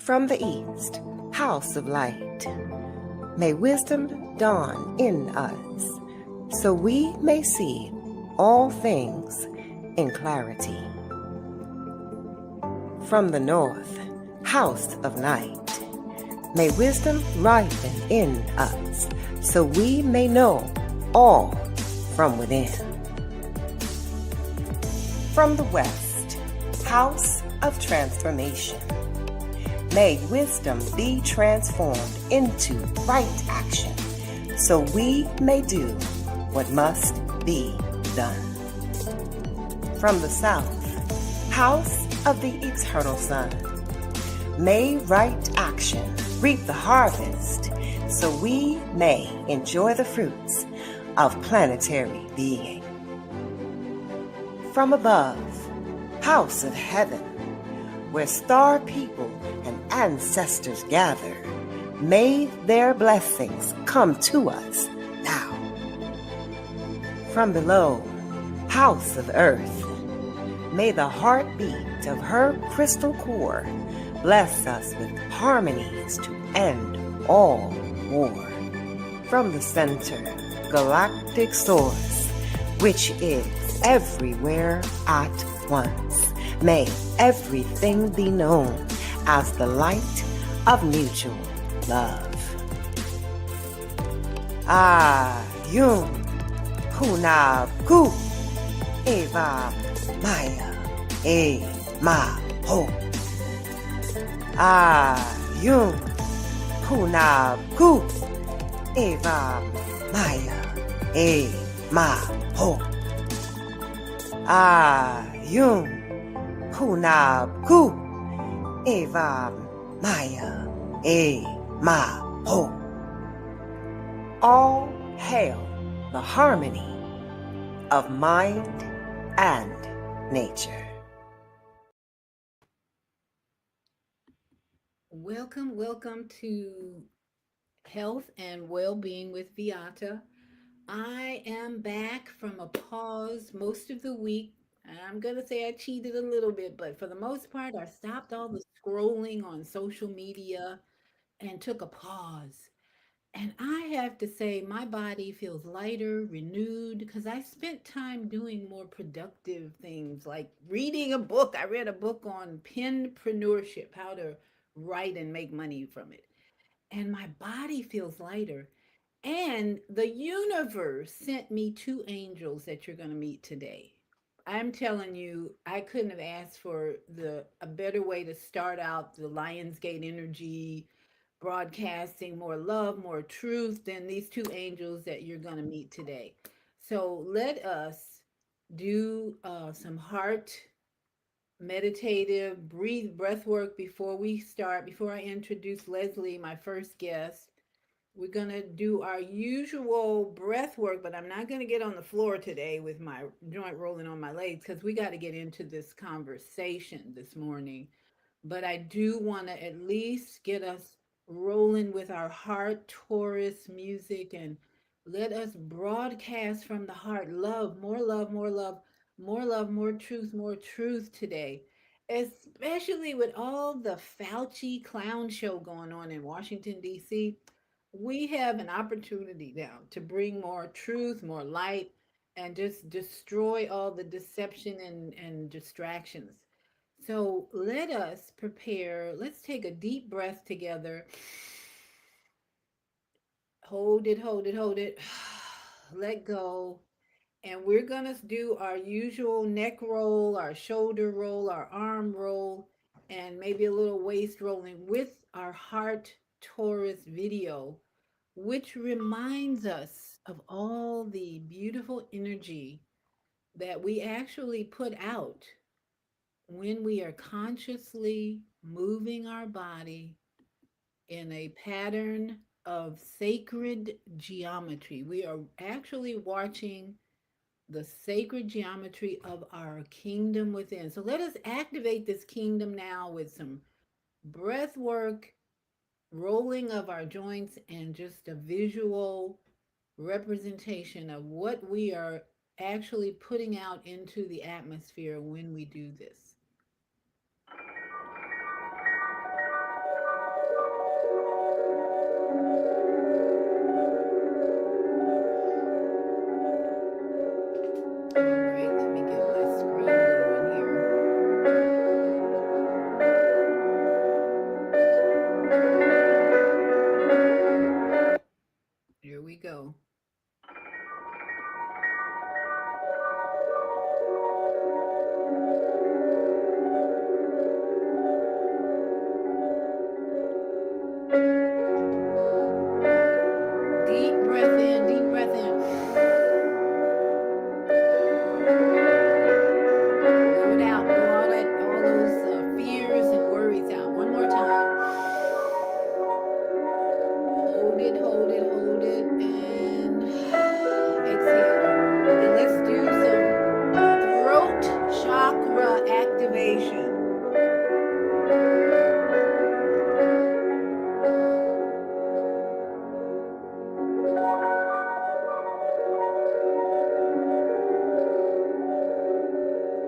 From the east, house of light, may wisdom dawn in us, so we may see all things in clarity. From the north, house of night, may wisdom ripen in us, so we may know all from within. From the west, house of transformation, may wisdom be transformed into right action, so we may do what must be done. From the south, house of the eternal sun, may right action reap the harvest, so we may enjoy the fruits of planetary being. From above, house of heaven, where star people and ancestors gather, may their blessings come to us now. From below, house of earth, may the heartbeat of her crystal core bless us with harmonies to end all war. From the center, galactic source, which is everywhere at once, may everything be known as the light of mutual love. Yum Hunab Ku Eva Maya E Ma Ho. Yum Hunab Ku Eva Maya E Ma Ho. Yum Hunab Ku Eva Maya E Ma Ho. All hail the harmony of mind and nature. Welcome to Health and Well-Being with Viata. I am back from a pause most of the week. I'm going to say I cheated a little bit, but for the most part, I stopped all the scrolling on social media and took a pause. And I have to say, my body feels lighter, renewed, because I spent time doing more productive things like reading a book. I read a book on penpreneurship, how to write and make money from it. And my body feels lighter. And the universe sent me two angels that you're going to meet today. I'm telling you, I couldn't have asked for the a better way to start out the Lionsgate energy broadcasting more love, more truth than these two angels that you're going to meet today. So let us do some heart meditative breath work before we start. Before I introduce Leslie, my first guest, we're going to do our usual breath work, but I'm not going to get on the floor today with my joint rolling on my legs because we got to get into this conversation this morning. But I do want to at least get us rolling with our heart Taurus music and let us broadcast from the heart love, more love, more love, more love, more truth today. Especially with all the Fauci clown show going on in Washington, D.C., we have an opportunity now to bring more truth, more light, and just destroy all the deception and distractions. So let us prepare. Let's take a deep breath together. Hold it, hold it, hold it. Let go. And we're going to do our usual neck roll, our shoulder roll, our arm roll, and maybe a little waist rolling with our heart Taurus video, which reminds us of all the beautiful energy that we actually put out when we are consciously moving our body in a pattern of sacred geometry. We are actually watching the sacred geometry of our kingdom within. So let us activate this kingdom now with some breath work, rolling of our joints, and just a visual representation of what we are actually putting out into the atmosphere when we do this. All right, let me get my screen going here. Here we go. Deep breath in, deep breath in. Blow it out. Blow all that, all those fears and worries out. One more time. Hold it, hold it, hold it, and exhale. And let's do some throat chakra activation.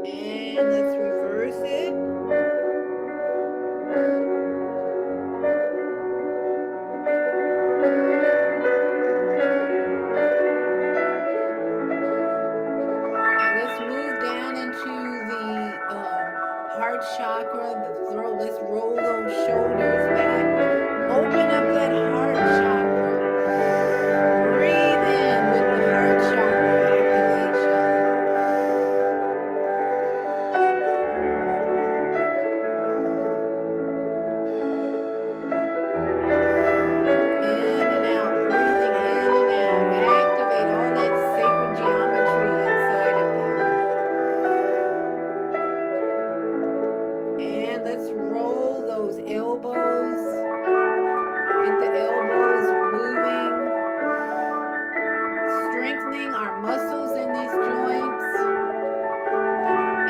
And let's reverse it. And let's move down into the heart chakra, the throat. Let's roll those shoulders back. Open up that heart chakra. Breathe in with the heart chakra activation. In and out, breathing in and out. Activate all that sacred geometry inside of you. And let's roll those elbows. Get the elbows moving, strengthening our muscles in these joints.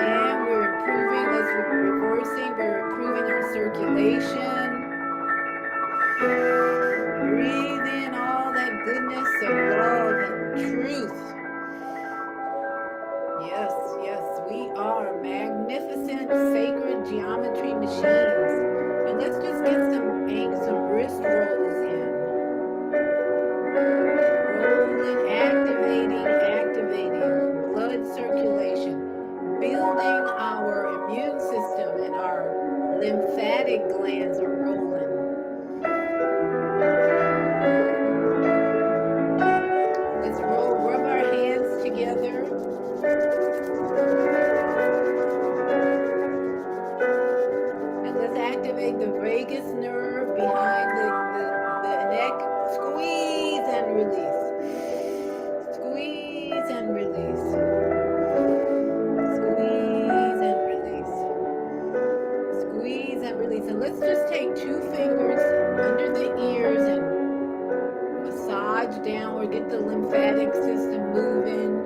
And we're improving, let's reversing, we're improving our circulation. Breathe in all that goodness of love and truth. Yes, yes, we are magnificent sacred geometry machines. And let's just get some wrist rolls in. Rolling, activating blood circulation, building our immune system, and our lymphatic glands are rolling. Let's roll, rub our hands together. And let's activate the vagus nerve behind the neck. Squeeze and release. Squeeze and release. Squeeze and release. Squeeze and release. And let's just take two fingers under the ears and massage downward. Get the lymphatic system moving.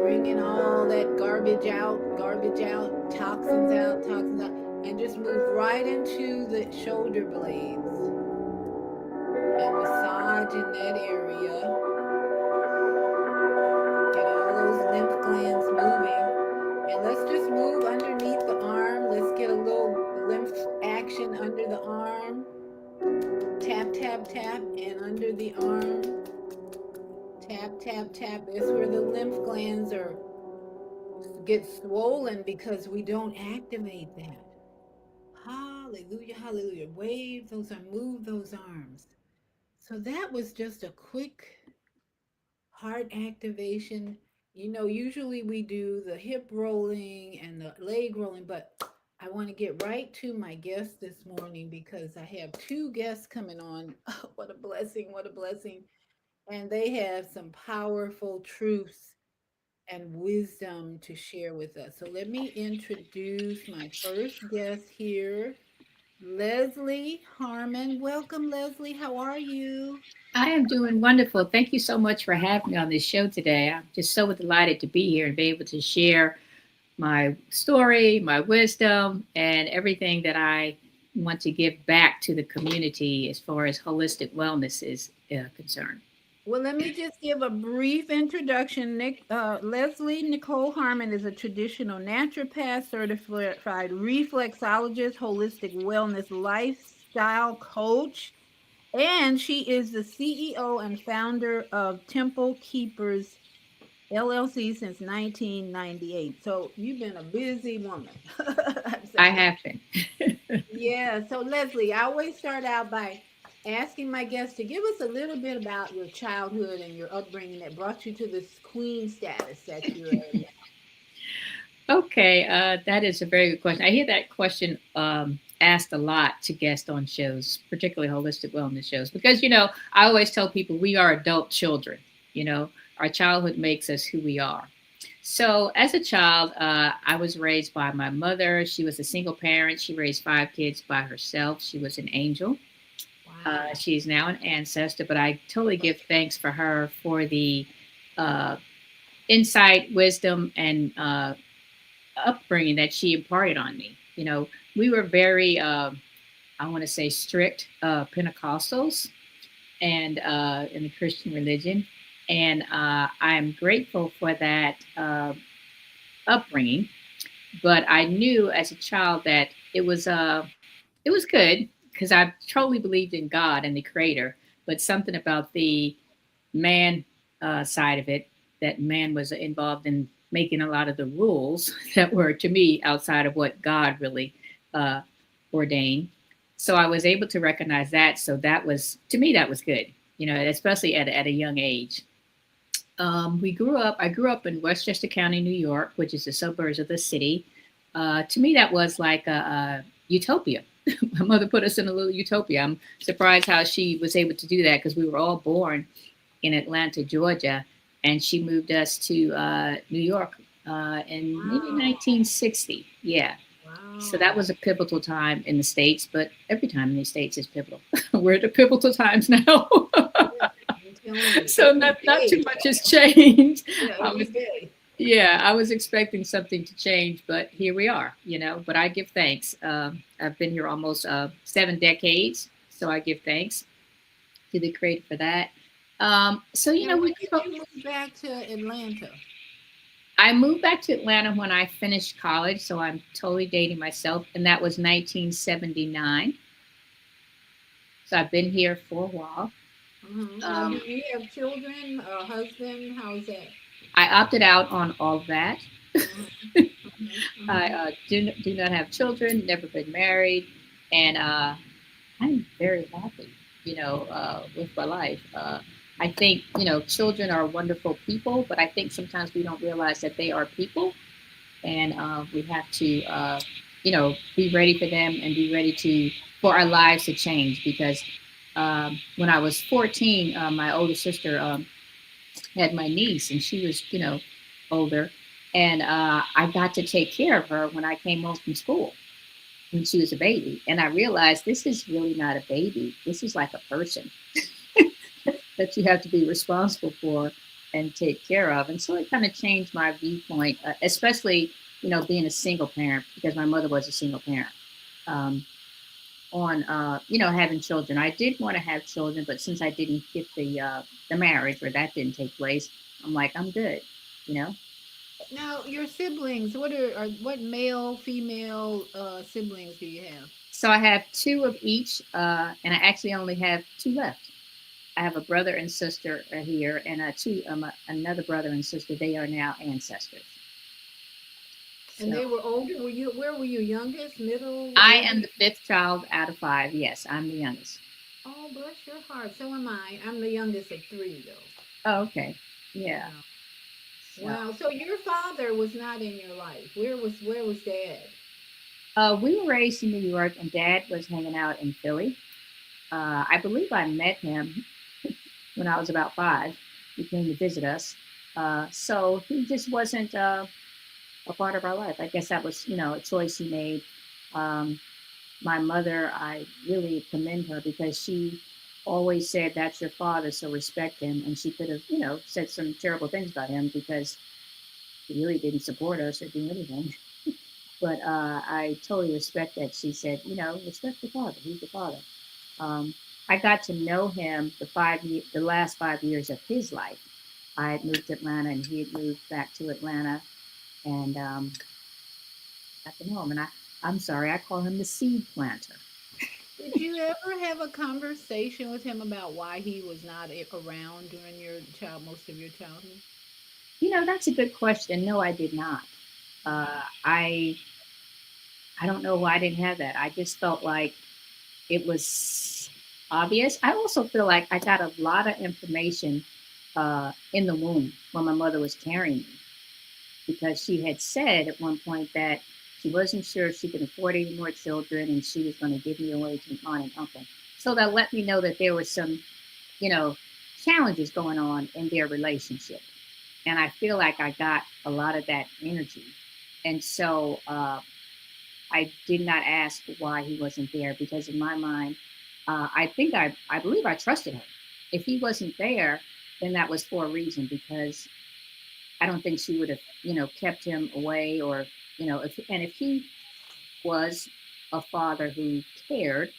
Bringing all that garbage out, toxins out, toxins out. And just move right into the shoulder blades. And massage in that area. Get all those lymph glands moving. And let's just move underneath the arm. Let's get a little lymph action under the arm. Tap, tap, tap, and under the arm. Tap, tap, tap. That's where the lymph glands are get swollen because we don't activate that. Hallelujah, hallelujah. Wave those arms, move those arms. So that was just a quick heart activation. You know, usually we do the hip rolling and the leg rolling, but I want to get right to my guest this morning because I have two guests coming on. Oh, what a blessing, what a blessing. And they have some powerful truths and wisdom to share with us. So let me introduce my first guest here, Leslie Harmon. Welcome, Leslie. How are you? I am doing wonderful. Thank you so much for having me on this show today. I'm just so delighted to be here and be able to share my story, my wisdom, and everything that I want to give back to the community as far as holistic wellness is concerned. Well, let me just give a brief introduction. Leslie Nicole Harmon is a traditional naturopath, certified reflexologist, holistic wellness lifestyle coach, and she is the CEO and founder of Temple Keepers LLC since 1998. So you've been a busy woman. I'm I saying. have been. Yeah. So Leslie, I always start out by asking my guests to give us a little bit about your childhood and your upbringing that brought you to this queen status that you're in now. Okay, that is a very good question. I hear that question asked a lot to guests on shows, particularly holistic wellness shows, because I always tell people we are adult children. You know, our childhood makes us who we are. So, as a child, I was raised by my mother. She was a single parent. She raised five kids by herself. She was an angel. Wow. She's now an ancestor, but I totally give thanks for her for the uh, insight, wisdom, and upbringing that she imparted on me. We were very, I want to say, strict Pentecostals and in the Christian religion. And I'm grateful for that upbringing. But I knew as a child that it was good because I totally believed in God and the Creator. But something about the man side of it, that man was involved in making a lot of the rules that were to me outside of what God really uh, ordained. So I was able to recognize that. So that was, to me, that was good, especially at a young age. I grew up in Westchester County, New York, which is the suburbs of the city. To me, that was like a utopia. My mother put us in a little utopia. I'm surprised how she was able to do that because we were all born in Atlanta, Georgia, and she moved us to New York in maybe Wow. 1960. Yeah. So that Wow. was a pivotal time in the States, but every time in the States is pivotal. We're at the pivotal times now. Yeah, I'm telling you, So every not too day. much has changed. Yeah, I every was, day. yeah, I was expecting something to change, but here we are. But I give thanks. I've been here almost 7 decades, so I give thanks to the Creator for that. So Now, when we did you move back to Atlanta? I moved back to Atlanta when I finished college, so I'm totally dating myself, and that was 1979. So I've been here for a while. Now, Um, do you have children, a husband? How's that? I opted out on all of that. Mhm, mhm, I mhm. do not have children, never been married, and I'm very happy, with my life. I think, children are wonderful people, but I think sometimes we don't realize that they are people, and we have to, be ready for them and be ready for our lives to change because when I was 14, my older sister had my niece, and she was, older. And I got to take care of her when I came home from school when she was a baby. And I realized this is really not a baby. This is like a person that you have to be responsible for and take care of. And so it kind of changed my viewpoint, especially, being a single parent because my mother was a single parent. Um, on having children. I did want to have children, but since I didn't get the marriage or that didn't take place, I'm like I'm good, you know. Now, your siblings, what male, female siblings do you have? So I have two of each, and I actually only have two left. I have a brother and sister here, and another brother and sister. They are now ancestors. And So they were older. Where were you? Youngest, middle, I am oldest? the fifth child out of five. Yes, I'm the youngest. Oh, bless your heart. So am I. I'm the youngest of three, though. Oh, okay. Yeah. Yeah. So Wow. So your father was not in your life. Where was dad? we were raised in New York, and Dad was hanging out in Philly. I believe I met him when I was about five. He came to visit us. So he just wasn't a part of our life. I guess that was, a choice he made. Um, my mother, I really commend her because she always said, "That's your father, so respect him." And she could have, said some terrible things about him because he really didn't support us or do anything. But I totally respect that she said, respect the father. He's the father. Um, I got to know him the last 5 years of his life. I had moved to Atlanta, and he had moved back to Atlanta, and got to know him. And I'm sorry, I call him the seed planter. Did you ever have a conversation with him about why he was not around during most of your childhood? That's a good question. No, I did not. I don't know why I didn't have that. I just felt like it was obvious. I also feel like I got a lot of information in the womb when my mother was carrying me, because she had said at one point that she wasn't sure if she could afford any more children and she was going to give me away to aunt and uncle. So that let me know that there was some, you know, challenges going on in their relationship. And I feel like I got a lot of that energy. And so I did not ask why he wasn't there, because in my mind, I believe I trusted him. If he wasn't there, then that was for a reason, because I don't think she would have, kept him away, or, if he was a father who cared,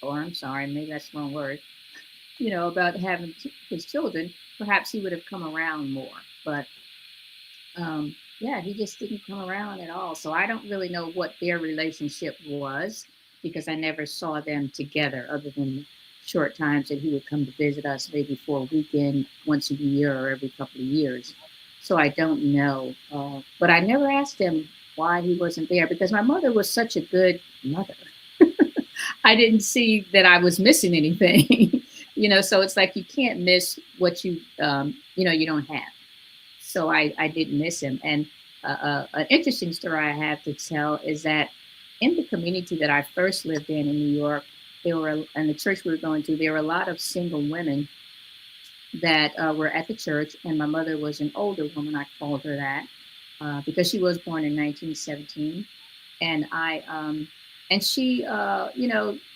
or I'm sorry, maybe that's the wrong word, about having his children, perhaps he would have come around more. But yeah, he just didn't come around at all. So I don't really know what their relationship was, because I never saw them together other than short times that he would come to visit us, maybe for a weekend once a year or every couple of years. So I don't know. But I never asked him why he wasn't there, because my mother was such a good mother. I didn't see that I was missing anything. So it's like you can't miss what you don't have. So I didn't miss him. And an interesting story I have to tell is that in the community that I first lived in New York, there were, and the church we were going to, there were a lot of single women that were at the church, and my mother was an older woman. I called her that because she was born in 1917, and and she,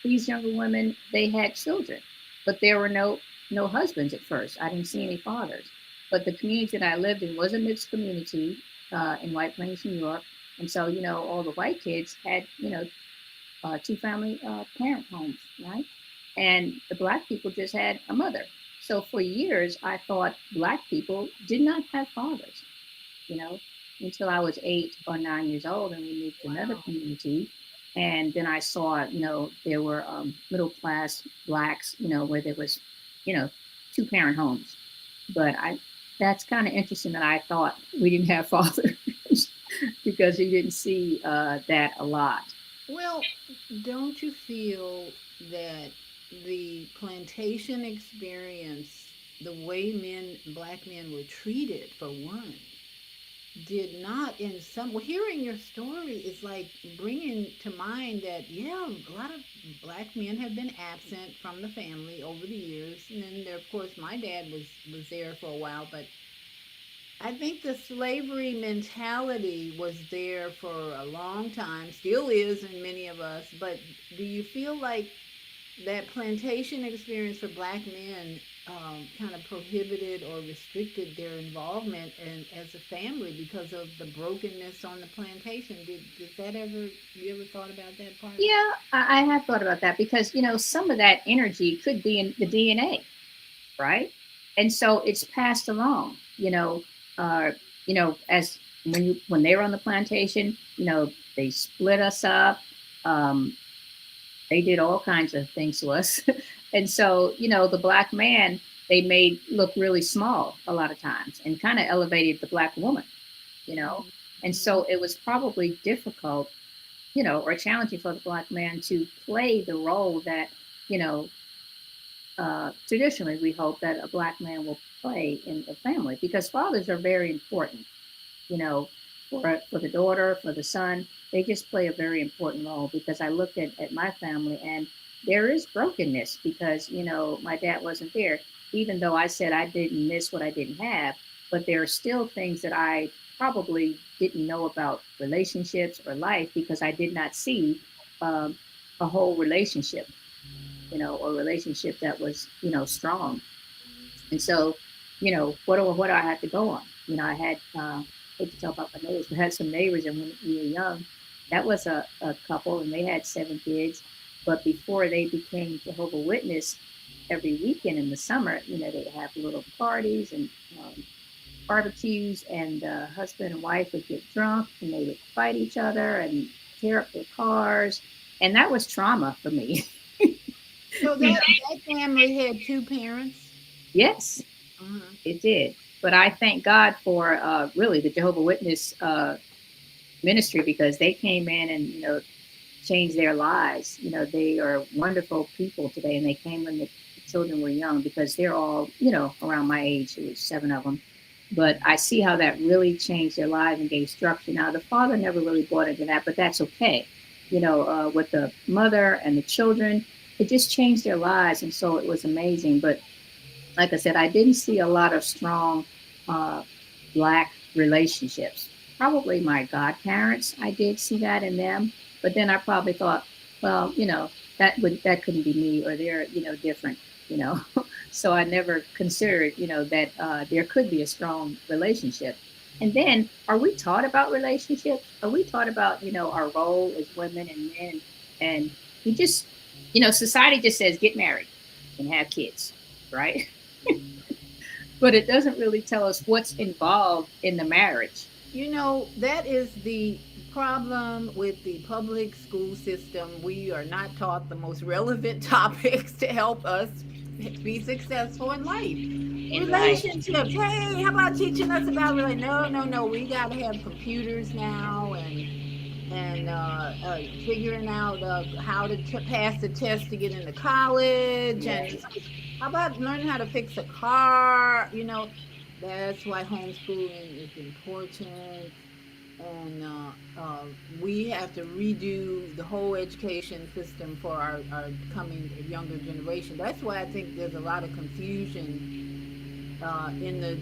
these younger women, they had children, but there were no husbands at first. I didn't see any fathers. But the community that I lived in was a mixed community in White Plains, New York, and so all the white kids had two family parent homes, right? And the black people just had a mother. So for years, I thought black people did not have fathers, you know, until I was 8 or 9 years old, and we moved to another Wow. community. And then I saw, there were middle class blacks, where there was, you know, two parent homes. But that's kind of interesting that I thought we didn't have fathers because you didn't see that a lot. Well, don't you feel that the plantation experience, the way black men were treated, for one, did not in some, well, hearing your story is like bringing to mind that, yeah, a lot of black men have been absent from the family over the years. And then there, of course, my dad was there for a while, but I think the slavery mentality was there for a long time, still is in many of us. But do you feel like that plantation experience for black men kind of prohibited or restricted their involvement as a family because of the brokenness on the plantation? Did that ever, you ever thought about that part? Yeah, I have thought about that, because, some of that energy could be in the DNA, right? And so it's passed along, as when they were on the plantation, they split us up. Um, they did all kinds of things to us. And so, the black man, they made look really small a lot of times, and kind of elevated the black woman, you know. And Mm-hmm. so it was probably difficult, or challenging for the black man to play the role that, you know, traditionally we hope that a black man will play in the family, because fathers are very important, you know, for the daughter, for the son. They just play a very important role, because I looked at my family, and there is brokenness because, my dad wasn't there. Even though I said I didn't miss what I didn't have, but there are still things that I probably didn't know about relationships or life, because I did not see um, a whole relationship, or relationship that was, strong. And so, what do I have to go on? I had, I hate to tell about my neighbors, but I had some neighbors, and when we were young, that was a couple, and they had 7 kids. But before they became Jehovah Witness, every weekend in the summer, they'd have little parties and barbecues, and husband and wife would get drunk, and they would fight each other and tear up their cars. And that was trauma for me. So you know, that family had two parents. yes, Uh-huh. it did. But I thank God for really the Jehovah Witness ministry, because they came in and changed their lives. They are wonderful people today, and they came when the children were young, because they're all around my age. There was 7 of them, but I see how that really changed their lives and gave structure. Now the father never really bought into that, but that's okay. With the mother and the children, it just changed their lives, and so it was amazing. But like I said, I didn't see a lot of strong uh, black relationships. Probably my godparents, I did see that in them, but then I probably thought, well, that couldn't be me, or they're different, you know. So I never considered that there could be a strong relationship. And then, are we taught about relationships? Are we taught about our role as women and men? And we just society just says get married and have kids, right? But it doesn't really tell us what's involved in the marriage. That is the problem with the public school system. We are not taught the most relevant topics to help us be successful in life. In life. Relationships. Hey, how about teaching us about No, no, no. We got to have computers now, and figuring out how to pass the test to get into college, and Yes. it's like, how about learning how to fix a car? That's why homeschooling is important, and we have to redo the whole education system for our coming younger generation. That's why I think there's a lot of confusion in the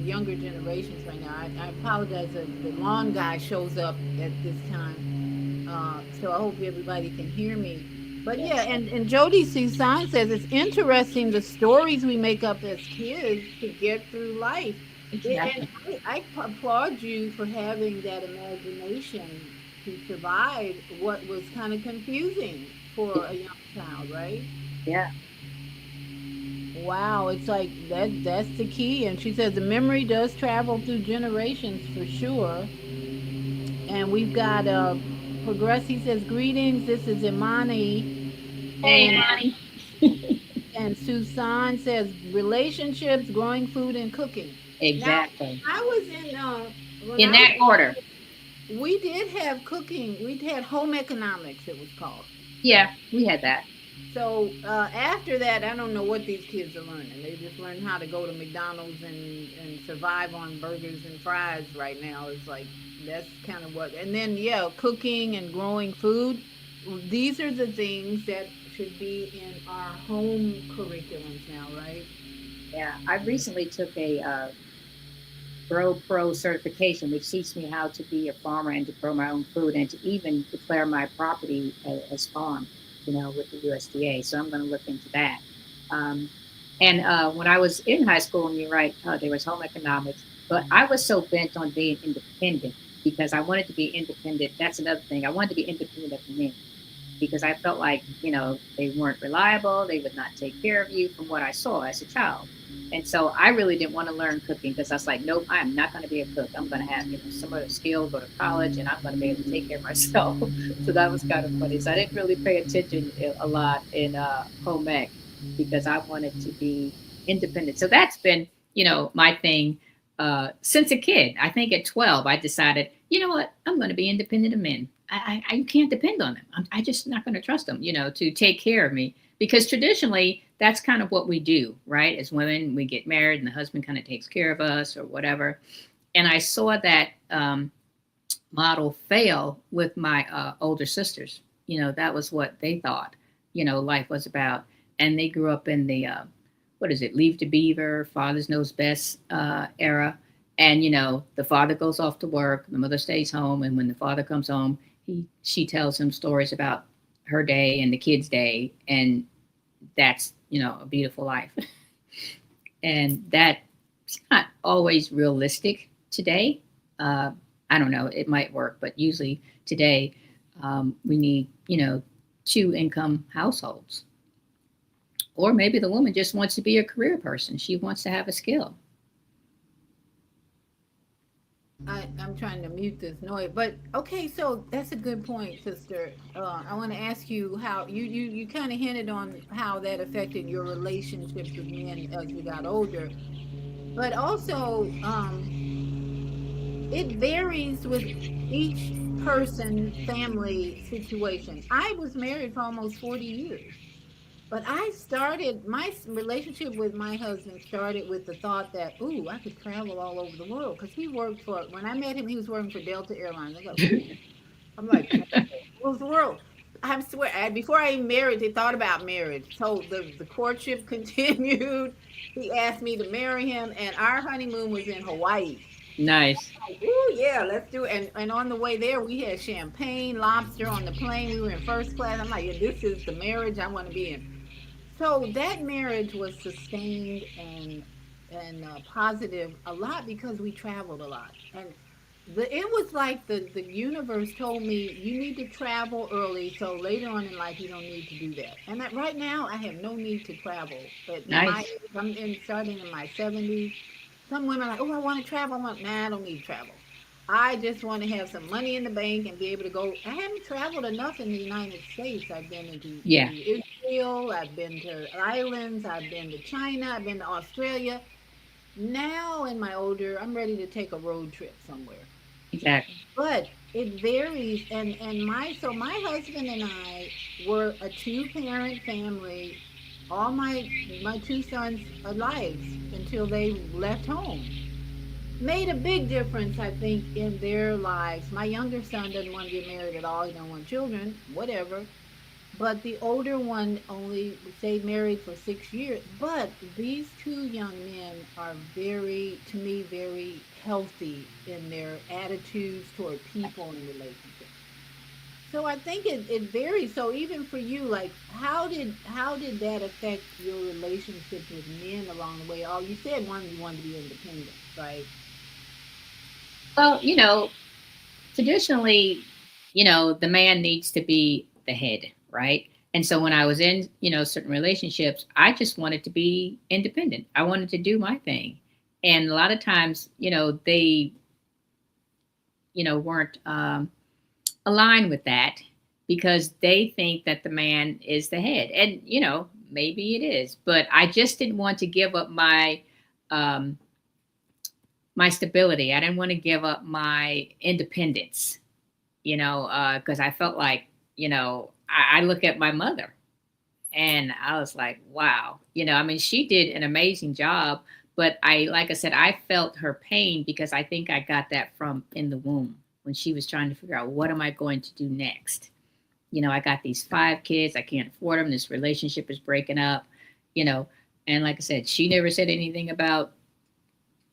younger generations right now. I apologize if the lawn guy shows up at this time, so I hope everybody can hear me. But yeah, Yes. and Jody Susan says it's interesting the stories we make up as kids to get through life. And Exactly. I applaud you for having that imagination to survive what was kind of confusing for a young child, right? Yeah. Wow, it's like that's the key. And she says the memory does travel through generations for sure. And we've got Progressi says greetings. This is Imani. Hey, And Imani. Susan says relationships, growing food and cooking. Now Exactly. I was in when In I was that order. we did have cooking. We had home economics it was called. Yeah, we had that. So after that, I don't know what these kids are learning. They just learn how to go to McDonald's and survive on burgers and fries right now. It's like that's kind of what. And then yeah, cooking and growing food. These are the things that should be in our home curriculums now, right? Yeah. I recently took a Grow Pro certification, which teaches me how to be a farmer and to grow my own food and to even declare my property as farm, with the USDA. So I'm going to look into that. Um, and when I was in high school, and you're right, there was home economics, but I was so bent on being independent because I wanted to be independent. That's another thing. I wanted to be independent of men because I felt like, they weren't reliable. They would not take care of you from what I saw as a child. And so I really didn't want to learn cooking because I was like, nope, I'm not going to be a cook. I'm going to have, some other skill, go to college, and I'm going to be able to take care of myself. So that was kind of funny. So I didn't really pay attention a lot in home ec because I wanted to be independent. So that's been, my thing since a kid. I think at 12, I decided, you know what, I'm going to be independent of men. I can't depend on them. I just not going to trust them, to take care of me because traditionally that's kind of what we do, right? As women, we get married and the husband kind of takes care of us or whatever. And I saw that model fail with my older sisters. That was what they thought, life was about. And they grew up in the, what is it, Leave to Beaver, Father's Knows Best era. And, the father goes off to work, the mother stays home. And when the father comes home, she tells him stories about her day and the kids' day. And that's, a beautiful life. And that's not always realistic today. I don't know, it might work, but usually today we need, two income households. Or maybe the woman just wants to be a career person. She wants to have a skill. I'm trying to mute this noise, but okay, so that's a good point, sister. I want to ask you how you kind of hinted on how that affected your relationships with men as you got older. But also, it varies with each person, family situation. I was married for almost 40 years. But I started my relationship with my husband started with the thought that, ooh, I could travel all over the world because he worked for. When I met him, he was working for Delta Airlines. I go, ooh, I'm like, travel all over the world. I swear, before I even married, they thought about marriage. So the courtship continued. He asked me to marry him, and our honeymoon was in Hawaii. Nice. Like, ooh, yeah, let's do it. And on the way there, we had champagne, lobster on the plane. We were in first class. I'm like, yeah, this is the marriage I want to be in. So that marriage was sustained and positive a lot because we traveled a lot, and it was like the universe told me you need to travel early, so later on in life you don't need to do that. And that right now I have no need to travel. But in my Nice. age, I'm starting in my 70s. Some women are like, oh, I want to travel. I'm like, nah, I don't need to travel. I just want to have some money in the bank and be able to go. I haven't traveled enough in the United States. I've been Yeah, to Israel, I've been to islands, I've been to China, I've been to Australia. Now in my older, I'm ready to take a road trip somewhere. exactly. But it varies, and my husband and I were a two-parent family all my two sons' lives until they left home. Made a big difference, I think, in their lives. My younger son doesn't want to get married at all. He don't want children, whatever. But the older one only stayed married for 6 years. But these two young men are very, to me, very healthy in their attitudes toward people and relationships. So I think it varies. So even for you, like how did that affect your relationships with men along the way? Oh, you said one you wanted to be independent, right? Well, traditionally, the man needs to be the head, right? And so when I was in, certain relationships, I just wanted to be independent. I wanted to do my thing. And a lot of times, they, weren't aligned with that because they think that the man is the head. And, maybe it is, but I just didn't want to give up um, my stability. I didn't want to give up my independence, because I felt like, I look at my mother and I was like, wow, I mean, she did an amazing job, but like I said, I felt her pain because I think I got that from in the womb when she was trying to figure out what am I going to do next. I got these 5 kids, I can't afford them. This relationship is breaking up, you know, and like I said, she never said anything about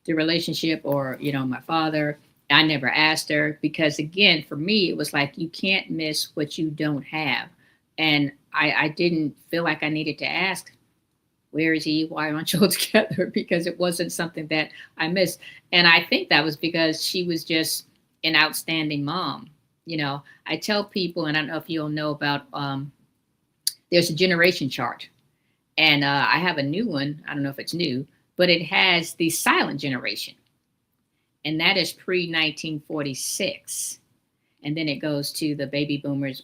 the relationship or my father. I never asked her because again for me it was like you can't miss what you don't have, and I didn't feel like I needed to ask where is he, why aren't you together, because it wasn't something that I missed. And I think that was because she was just an outstanding mom. I tell people, and I don't know if you'll know about there's a generation chart, and I have a new one. I don't know if it's new, but it has the silent generation, and that is pre 1946. And then it goes to the baby boomers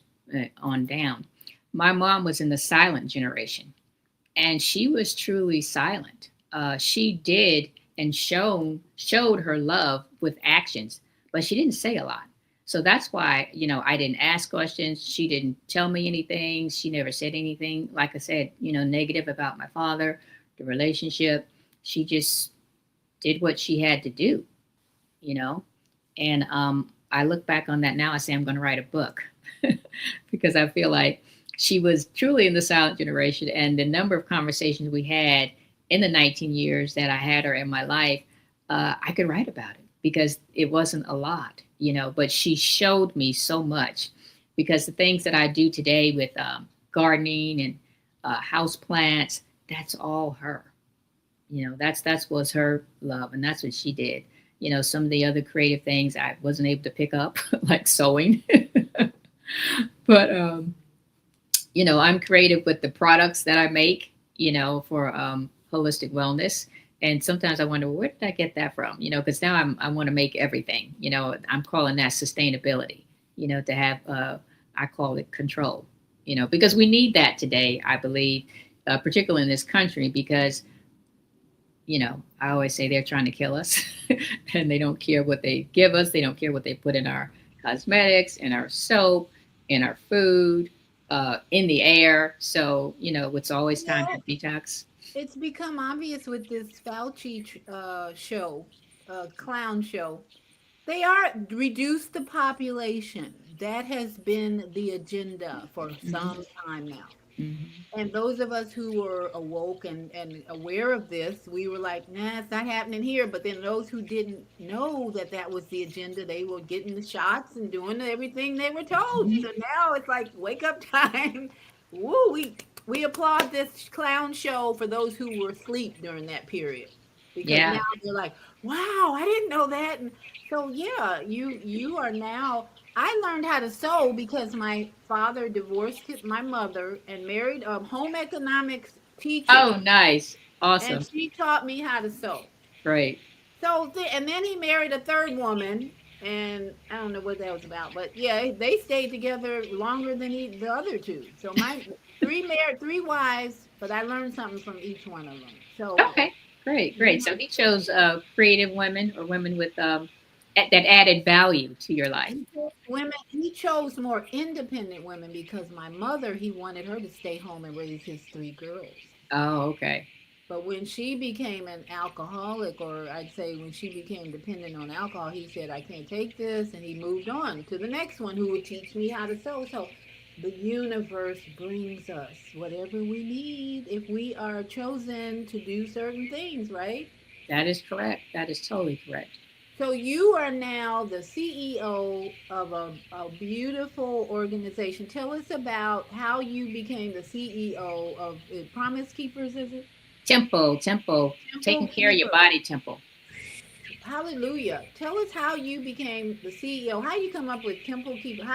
on down. My mom was in the silent generation, and she was truly silent. She did and showed her love with actions, but she didn't say a lot. So that's why I didn't ask questions. She didn't tell me anything. She never said anything. Like I said, negative about my father, the relationship. She just did what she had to do, you know. And I look back on that now. I say I'm going to write a book because I feel like she was truly in the silent generation, and the number of conversations we had in the 19 years that I had her in my life, I could write about it because it wasn't a lot, but she showed me so much because the things that I do today with gardening and house plants, that's all her. That's was her love, and that's what she did. Some of the other creative things I wasn't able to pick up, like sewing, but I'm creative with the products that I make, for holistic wellness. And sometimes I wonder, where did I get that from? Because now I want to make everything. I'm calling that sustainability. To have I call it control. Because we need that today, I believe, particularly in this country, because I always say they're trying to kill us and they don't care what they give us. They don't care what they put in our cosmetics, in our soap, in our food, in the air. So, it's always time to Well, detox. it's become obvious with this Fauci show, clown show. They are reduce the population. That has been the agenda for Hmm. some time now. Hmm. And those of us who were awoke and aware of this, we were like, nah, it's not happening here. But then those who didn't know that that was the agenda, they were getting the shots and doing everything they were told. Hmm. So now it's like wake up time. Woo, we applaud this clown show for those who were asleep during that period. Because now Yeah, they're like, wow, I didn't know that. And so yeah, you are now I learned how to sew because my father divorced my mother and married a home economics teacher, oh, nice, and awesome, she taught me how to sew. great. So, and then he married a third woman, and I don't know what that was about, but yeah, they stayed together longer than the other two. So my three wives, but I learned something from each one of them. So Okay, great, you great. know, So he chose creative women or women with that added value to your life. he chose more independent women because my mother, he wanted her to stay home and raise his three girls. Oh, okay. But when she became an alcoholic, or I'd say when she became dependent on alcohol, he said, I can't take this. And he moved on to the next one who would teach me how to sew. So the universe brings us whatever we need if we are chosen to do certain things, right? That is correct. That is totally correct. So you are now the CEO of a beautiful organization. Tell us about how you became the CEO of Promise Keepers, is it? Tempo, taking Temple care of your Keeper. body, tempo. Hallelujah. Tell us how you became the CEO. How you come up with Temple Keeper?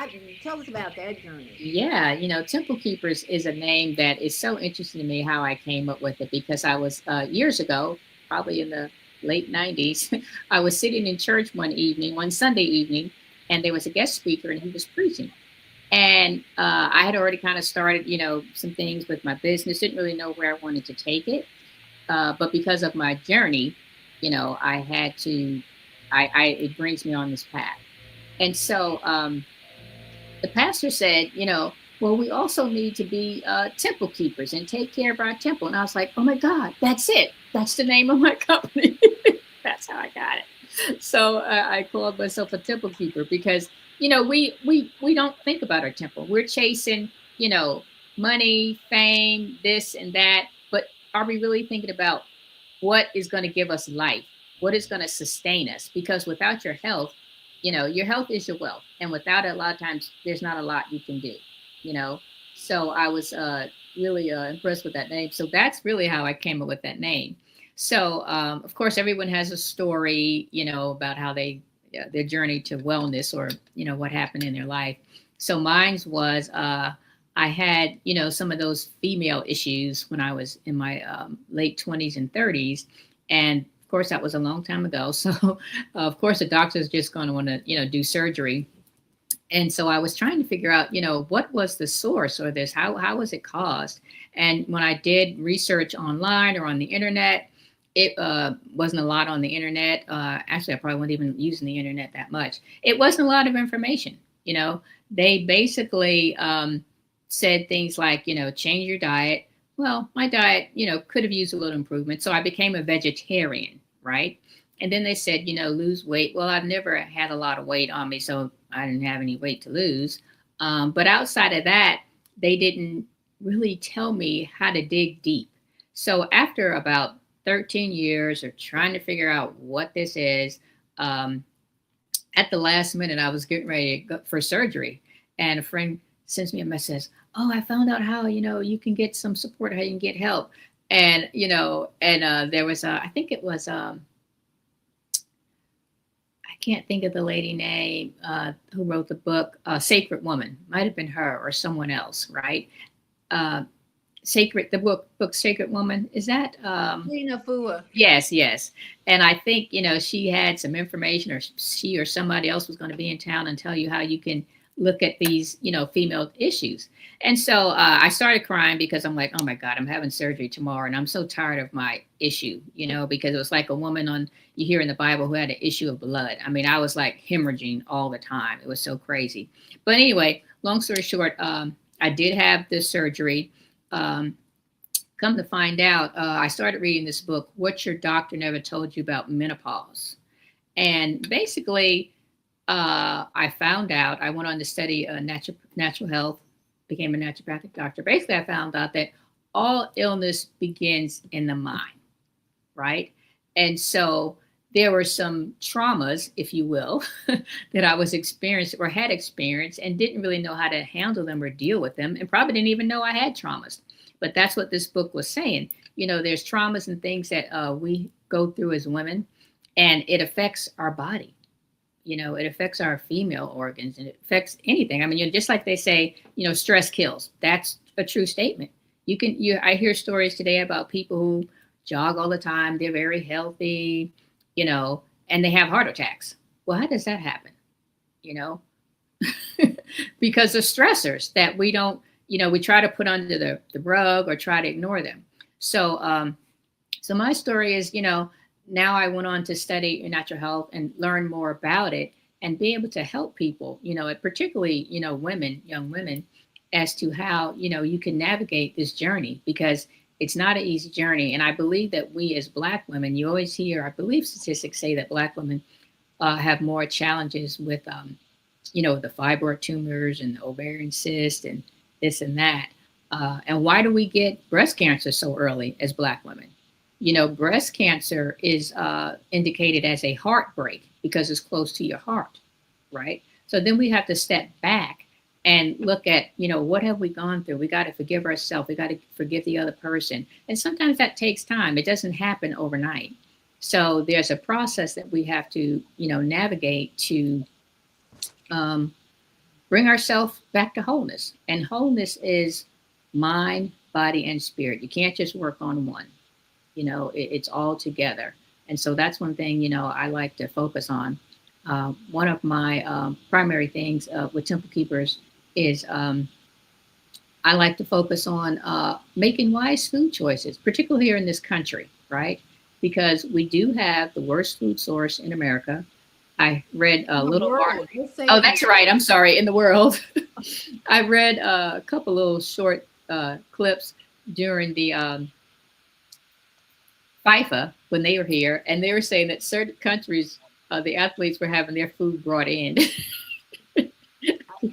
Tell us about that journey. Yeah, Temple Keepers is a name that is so interesting to me how I came up with it because I was years ago, probably in the late 90s, I was sitting in church one evening, one Sunday evening, and there was a guest speaker and he was preaching. And I had already kind of started, some things with my business, didn't really know where I wanted to take it. But because of my journey, I had to, it brings me on this path. And so, the pastor said, well, we also need to be temple keepers and take care of our temple. And I was like, oh my God, that's it. That's the name of my company. That's how I got it. So I called myself a temple keeper because, we don't think about our temple. We're chasing, money, fame, this and that. But are we really thinking about what is going to give us life? What is going to sustain us? Because without your health, your health is your wealth, and without it, a lot of times there's not a lot you can do. You know, so I was really impressed with that name. So that's really how I came up with that name. So of course, everyone has a story, about how they their journey to wellness or what happened in their life. So mine's was I had some of those female issues when I was in my late 20s and 30s, and of course that was a long time ago. So of course the doctor's just going to want to do surgery, and so I was trying to figure out, what was the source or this, how was it caused? And when I did research online or on the internet, it wasn't a lot on the internet. Actually, I probably wasn't even using the internet that much. It wasn't a lot of information. They basically said things like, change your diet. Well, my diet, could have used a little improvement. So I became a vegetarian, right? And then they said, lose weight. Well, I've never had a lot of weight on me, so I didn't have any weight to lose. But outside of that, they didn't really tell me how to dig deep. So after about 13 years of trying to figure out what this is, at the last minute, I was getting ready to go for surgery. And a friend sends me a message, oh, I found out how, you can get some support, how you can get help. And, there was, I think it was, I can't think of the lady name who wrote the book, Sacred Woman. Might have been her or someone else, right? Uh, the book Sacred Woman. Is that? Tina Fua. Yes, yes. And I think, she had some information, or she or somebody else was going to be in town and tell you how you can look at these, female issues. And so I started crying because I'm like, oh my God, I'm having surgery tomorrow. And I'm so tired of my issue, because it was like a woman you hear in the Bible who had an issue of blood. I mean, I was like hemorrhaging all the time. It was so crazy. But anyway, long story short, I did have this surgery. Um, Come to find out, I started reading this book, What Your Doctor Never Told You About Menopause. And basically, I found out, I went on to study natural health, became a naturopathic doctor. Basically, I found out that all illness begins in the mind, right? And so there were some traumas, if you will, that I was experienced or had experienced and didn't really know how to handle them or deal with them, and probably didn't even know I had traumas. But that's what this book was saying. There's traumas and things that we go through as women, and it affects our body. It affects our female organs, and it affects anything. I mean, just like they say, stress kills. That's a true statement. I hear stories today about people who jog all the time. They're very healthy, and they have heart attacks. Well, how does that happen? You know, because of stressors that we don't, we try to put under the rug or try to ignore them. So my story is, now I went on to study natural health and learn more about it and be able to help people, particularly, women, young women, as to how, you can navigate this journey, because it's not an easy journey. And I believe that we as Black women, you always hear, I believe statistics say that Black women have more challenges with, the fibroid tumors and the ovarian cyst and this and that. And why do we get breast cancer so early as Black women? Breast cancer is indicated as a heartbreak because it's close to your heart, right? So then we have to step back and look at, what have we gone through? We got to forgive ourselves. We got to forgive the other person. And sometimes that takes time. It doesn't happen overnight. So there's a process that we have to, navigate to bring ourselves back to wholeness. And wholeness is mind, body, and spirit. You can't just work on one. It's all together. And so that's one thing, I like to focus on. One of my primary things with Temple Keepers is I like to focus on making wise food choices, particularly here in this country, right? Because we do have the worst food source in America. I read a little article. Oh, that's right. I'm sorry. In the world. I read a couple little short clips during the FIFA when they were here, and they were saying that certain countries, the athletes were having their food brought in.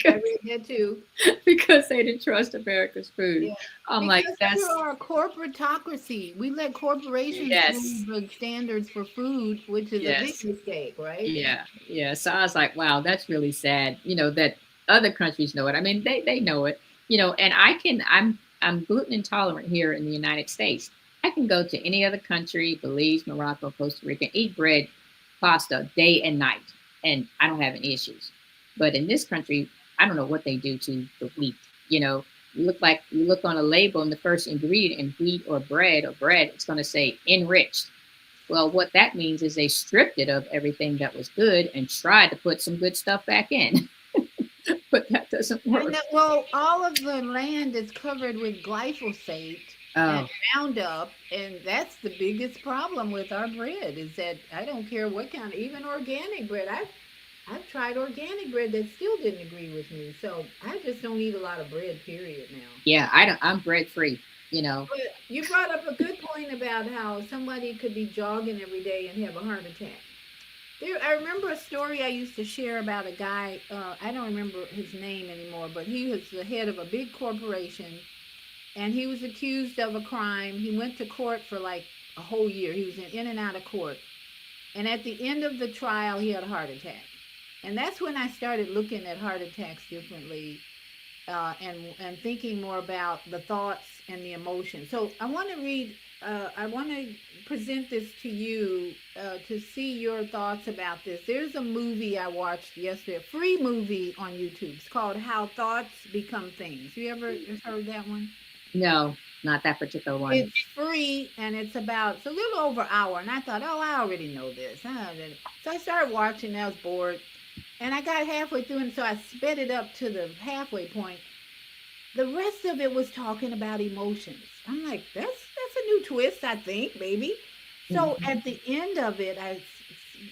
I read that too. Because they didn't trust America's food. Yeah. I'm because like, that's our corporatocracy. We let corporations do the standards for food, which is a big mistake, right? Yeah. So I was like, wow, that's really sad. That other countries know it. I mean, they know it. And I'm gluten intolerant here in the United States. I can go to any other country, Belize, Morocco, Costa Rica, and eat bread, pasta day and night, and I don't have any issues. But in this country, I don't know what they do to the wheat. You look on a label, and the first ingredient in wheat or bread, it's going to say enriched. Well, what that means is they stripped it of everything that was good and tried to put some good stuff back in. But that doesn't work. Well, all of the land is covered with glyphosate and Roundup, and that's the biggest problem with our bread. Is that I don't care what kind, even organic bread. I've tried organic bread that still didn't agree with me. So I just don't eat a lot of bread, period, now. Yeah, I'm bread free, But you brought up a good point about how somebody could be jogging every day and have a heart attack. I remember a story I used to share about a guy, I don't remember his name anymore, but he was the head of a big corporation, and he was accused of a crime. He went to court for like a whole year. He was in and out of court. And at the end of the trial, he had a heart attack. And that's when I started looking at heart attacks differently, and thinking more about the thoughts and the emotions. So I want to present this to you to see your thoughts about this. There's a movie I watched yesterday, a free movie on YouTube. It's called How Thoughts Become Things. You ever heard that one? No, not that particular one. It's free, and it's a little over an hour. And I thought, oh, I already know this. So I started watching. I was bored. And I got halfway through, and so I sped it up to the halfway point. The rest of it was talking about emotions. I'm like, that's a new twist, I think, maybe. So Mhm. at the end of it,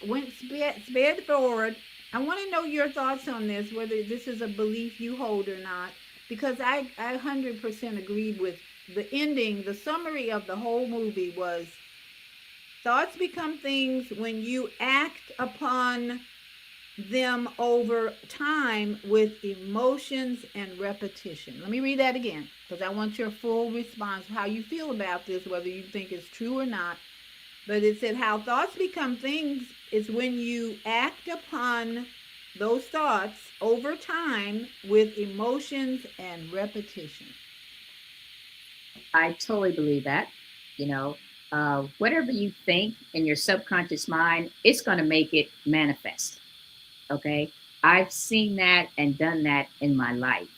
went sped forward. I want to know your thoughts on this, whether this is a belief you hold or not, because I 100% agreed with the ending. The summary of the whole movie was thoughts become things when you act upon them over time with emotions and repetition. Let me read that again because I want your full response, how you feel about this, whether you think it's true or not. But it said how thoughts become things is when you act upon those thoughts over time with emotions and repetition. I totally believe that. You know, whatever you think in your subconscious mind, it's going to make it manifest. Okay. I've seen that and done that in my life,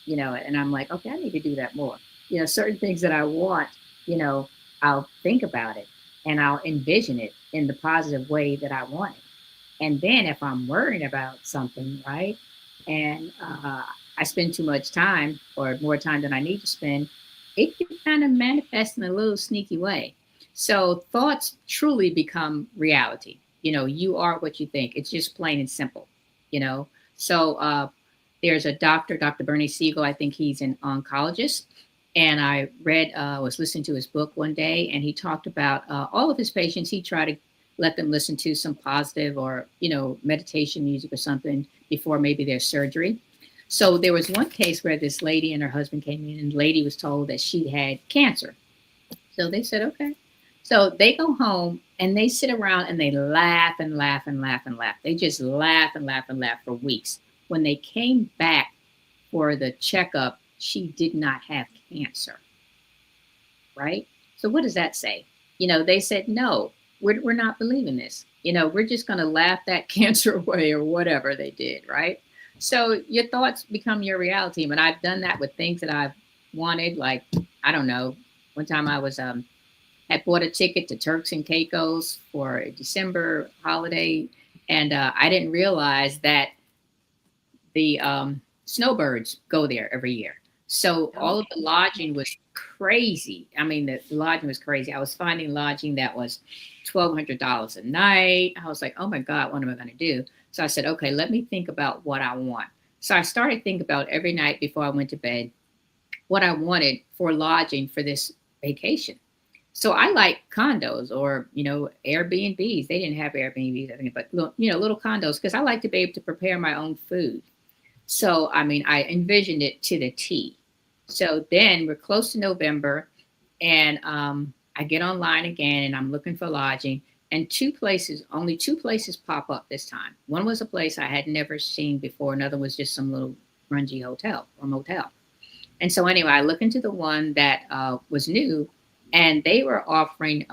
and I'm like, okay, I need to do that more. Certain things that I want, you know, I'll think about it and I'll envision it in the positive way that I want it. And then if I'm worried about something, right, and I spend too much time or more time than I need to spend, it can kind of manifest in a little sneaky way. So thoughts truly become reality. You are what you think. It's just plain and simple. You know. So there's a doctor, Dr. Bernie Siegel. I think he's an oncologist. And I was listening to his book one day, and he talked about all of his patients. He tried to let them listen to some positive or meditation music or something before maybe their surgery. So there was one case where this lady and her husband came in, and the lady was told that she had cancer. So they said, okay. So they go home and they sit around and they laugh and laugh and laugh and laugh. They just laugh and laugh and laugh for weeks. When they came back for the checkup, she did not have cancer, right? So what does that say? They said, no, we're not believing this. We're just going to laugh that cancer away or whatever they did, right? So your thoughts become your reality. And I've done that with things that I've wanted, like, I don't know, one time I bought a ticket to Turks and Caicos for a December holiday, and I didn't realize that the snowbirds go there every year. So all of the Okay. lodging was crazy. I mean, the lodging was crazy. I was finding lodging that was $1,200 a night. I was like, oh my God, what am I going to do? So I said, okay, let me think about what I want. So I started thinking about every night before I went to bed what I wanted for lodging for this vacation. So I like condos or Airbnbs. They didn't have Airbnbs, I think, but little condos because I like to be able to prepare my own food. So, I mean, I envisioned it to the T. So then we're close to November, and I get online again and I'm looking for lodging. And only two places pop up this time. One was a place I had never seen before, another was just some little grungy hotel or motel. And so, anyway, I look into the one that was new, and they were offering,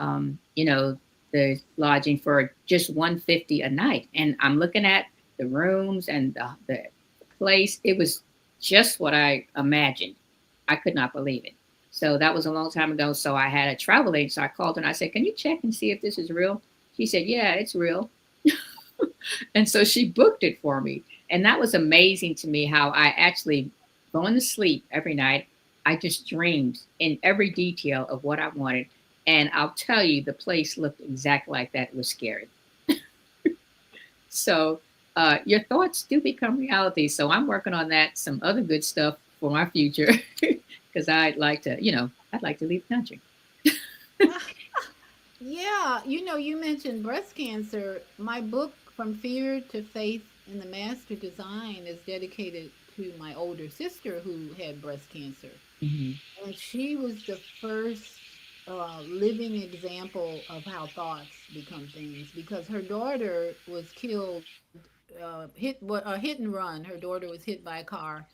the lodging for just 150 a night. And I'm looking at the rooms and the place. It was just what I imagined. I could not believe it. So that was a long time ago. So I had a travel agent. So I called her and I said, "Can you check and see if this is real?" She said, "Yeah, it's real." And so she booked it for me. And that was amazing to me how I actually going to sleep every night. I just dreamed in every detail of what I wanted. And I'll tell you, the place looked exactly like that. It was scary. So your thoughts do become reality. So I'm working on that, some other good stuff for my future because I'd like to leave the country. Yeah, you mentioned breast cancer. My book, From Fear to Faith in the Master Design, is dedicated to my older sister who had breast cancer. Hmm. And she was the first living example of how thoughts become things because her daughter was killed, a hit and run. Her daughter was hit by a car,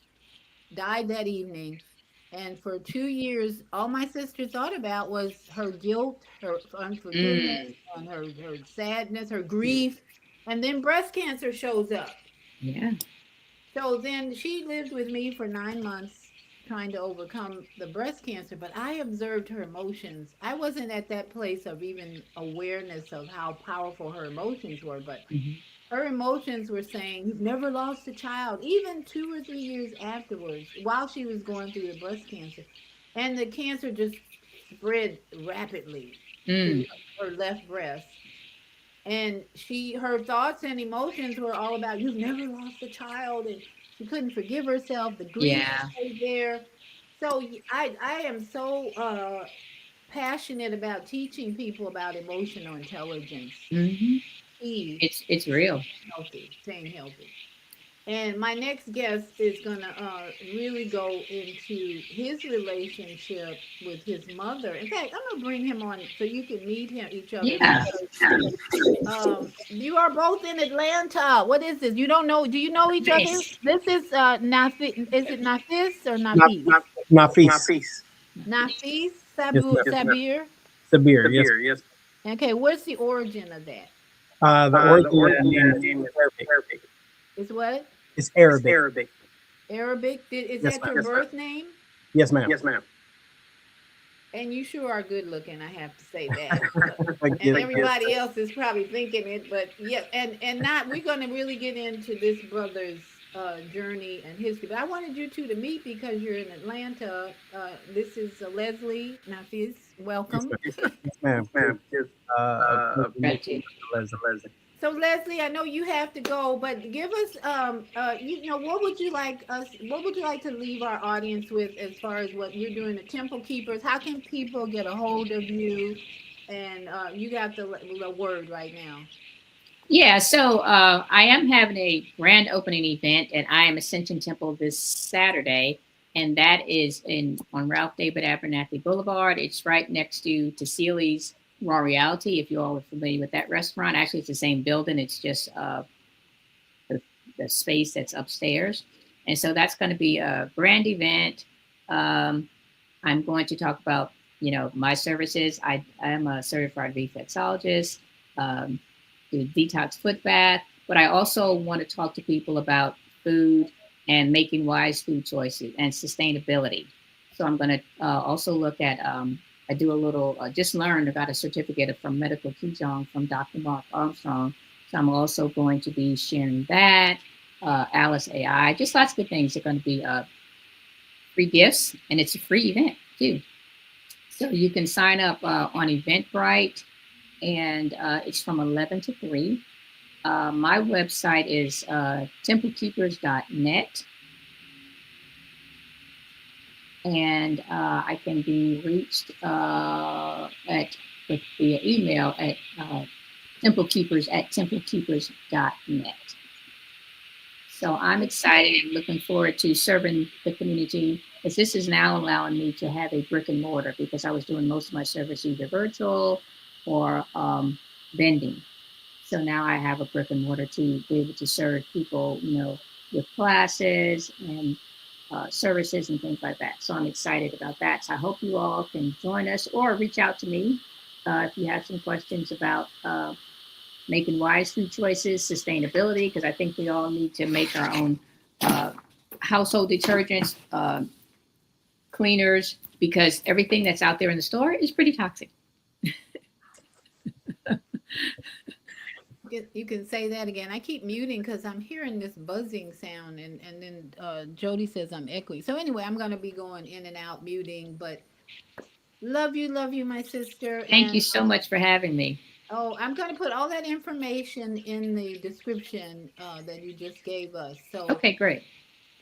died that evening. And for 2 years, all my sister thought about was her guilt, her unforgiveness, Mm, and her sadness, her grief. And then breast cancer shows up. yeah. So then she lived with me for 9 months trying to overcome the breast cancer, but I observed her emotions. I wasn't at that place of even awareness of how powerful her emotions were, but Hmm. her emotions were saying, "You've never lost a child," even 2 or 3 years afterwards, while she was going through the breast cancer. And the cancer just spread rapidly Mm, to her left breast. And her thoughts and emotions were all about, "You've never lost a child." And she couldn't forgive herself. The grief yeah. stayed there. So I am so passionate about teaching people about emotional intelligence. Hmm. Key It's real. healthy, staying healthy. And my next guest is going to really go into his relationship with his mother. In fact, I'm going to bring him on so you can meet him, each other, Yeah. because you are both in Atlanta. What is this? You don't know? Do you know each other? Nice. This is Nafis. Is it Nafis or Not Nafis? Nafis. Nafis Yes, ma'am. Sabir. Sabir. Yes. Okay, what's the origin of that? The origin of that name is Arabic. Is what? It's Arabic. Arabic? Is Yes, that ma'am. your birth name? Yes, ma'am. And you sure are good looking, I have to say that. Thank And you. everybody else is probably thinking it, but yeah, and not we're gonna really get into this brother's journey and history. But I wanted you two to meet because you're in Atlanta. This is Leslie Nafis. Yes, Welcome. ma'am. Yes, ma'am. Yes. A pleasure to meet you, Gratitude. Mr. Leslie. So Leslie, I know you have to go, but give us what would you like to leave our audience with as far as what you're doing at Temple Keepers? How can people get a hold of you? And you got the word right now. Yeah, so I am having a grand opening event at I Am Ascension Temple this Saturday, and that is in on Ralph David Abernathy Boulevard. It's right next to Sealy's Raw Reality. If you all are familiar with that restaurant, actually, it's the same building. It's just the, the space that's upstairs, and so that's going to be a grand event. Um, I'm going to talk about my services. I am a certified reflexologist. Um, do detox foot bath, but I also want to talk to people about food and making wise food choices and sustainability. So I'm going to also look at. I do a little. Just learned about a certificate from medical Qigong from Dr. Mark Armstrong. So I'm also going to be sharing that. Alice AI, just lots of good things are going to be free gifts, and it's a free event too. So you can sign up on Eventbrite, and it's from 11 to 3. My website is templekeepers.net, and I can be reached at via email at templekeepers@templekeepers.net. So I'm excited and looking forward to serving the community, as this is now allowing me to have a brick and mortar, because I was doing most of my service either virtual or vending. So now I have a brick and mortar to be able to serve people, with classes and services and things like that. So I'm excited about that. So I hope you all can join us or reach out to me if you have some questions about making wise food choices, sustainability, because I think we all need to make our own uh, household detergents, cleaners, because everything that's out there in the store is pretty toxic. You can say that again. I keep muting because I'm hearing this buzzing sound, and then Jody says I'm echoing. So anyway, I'm going to be going in and out muting, but love you, my sister. Thank you And so much for having me. oh, I'm going to put all that information in the description that you just gave us. So Okay, great.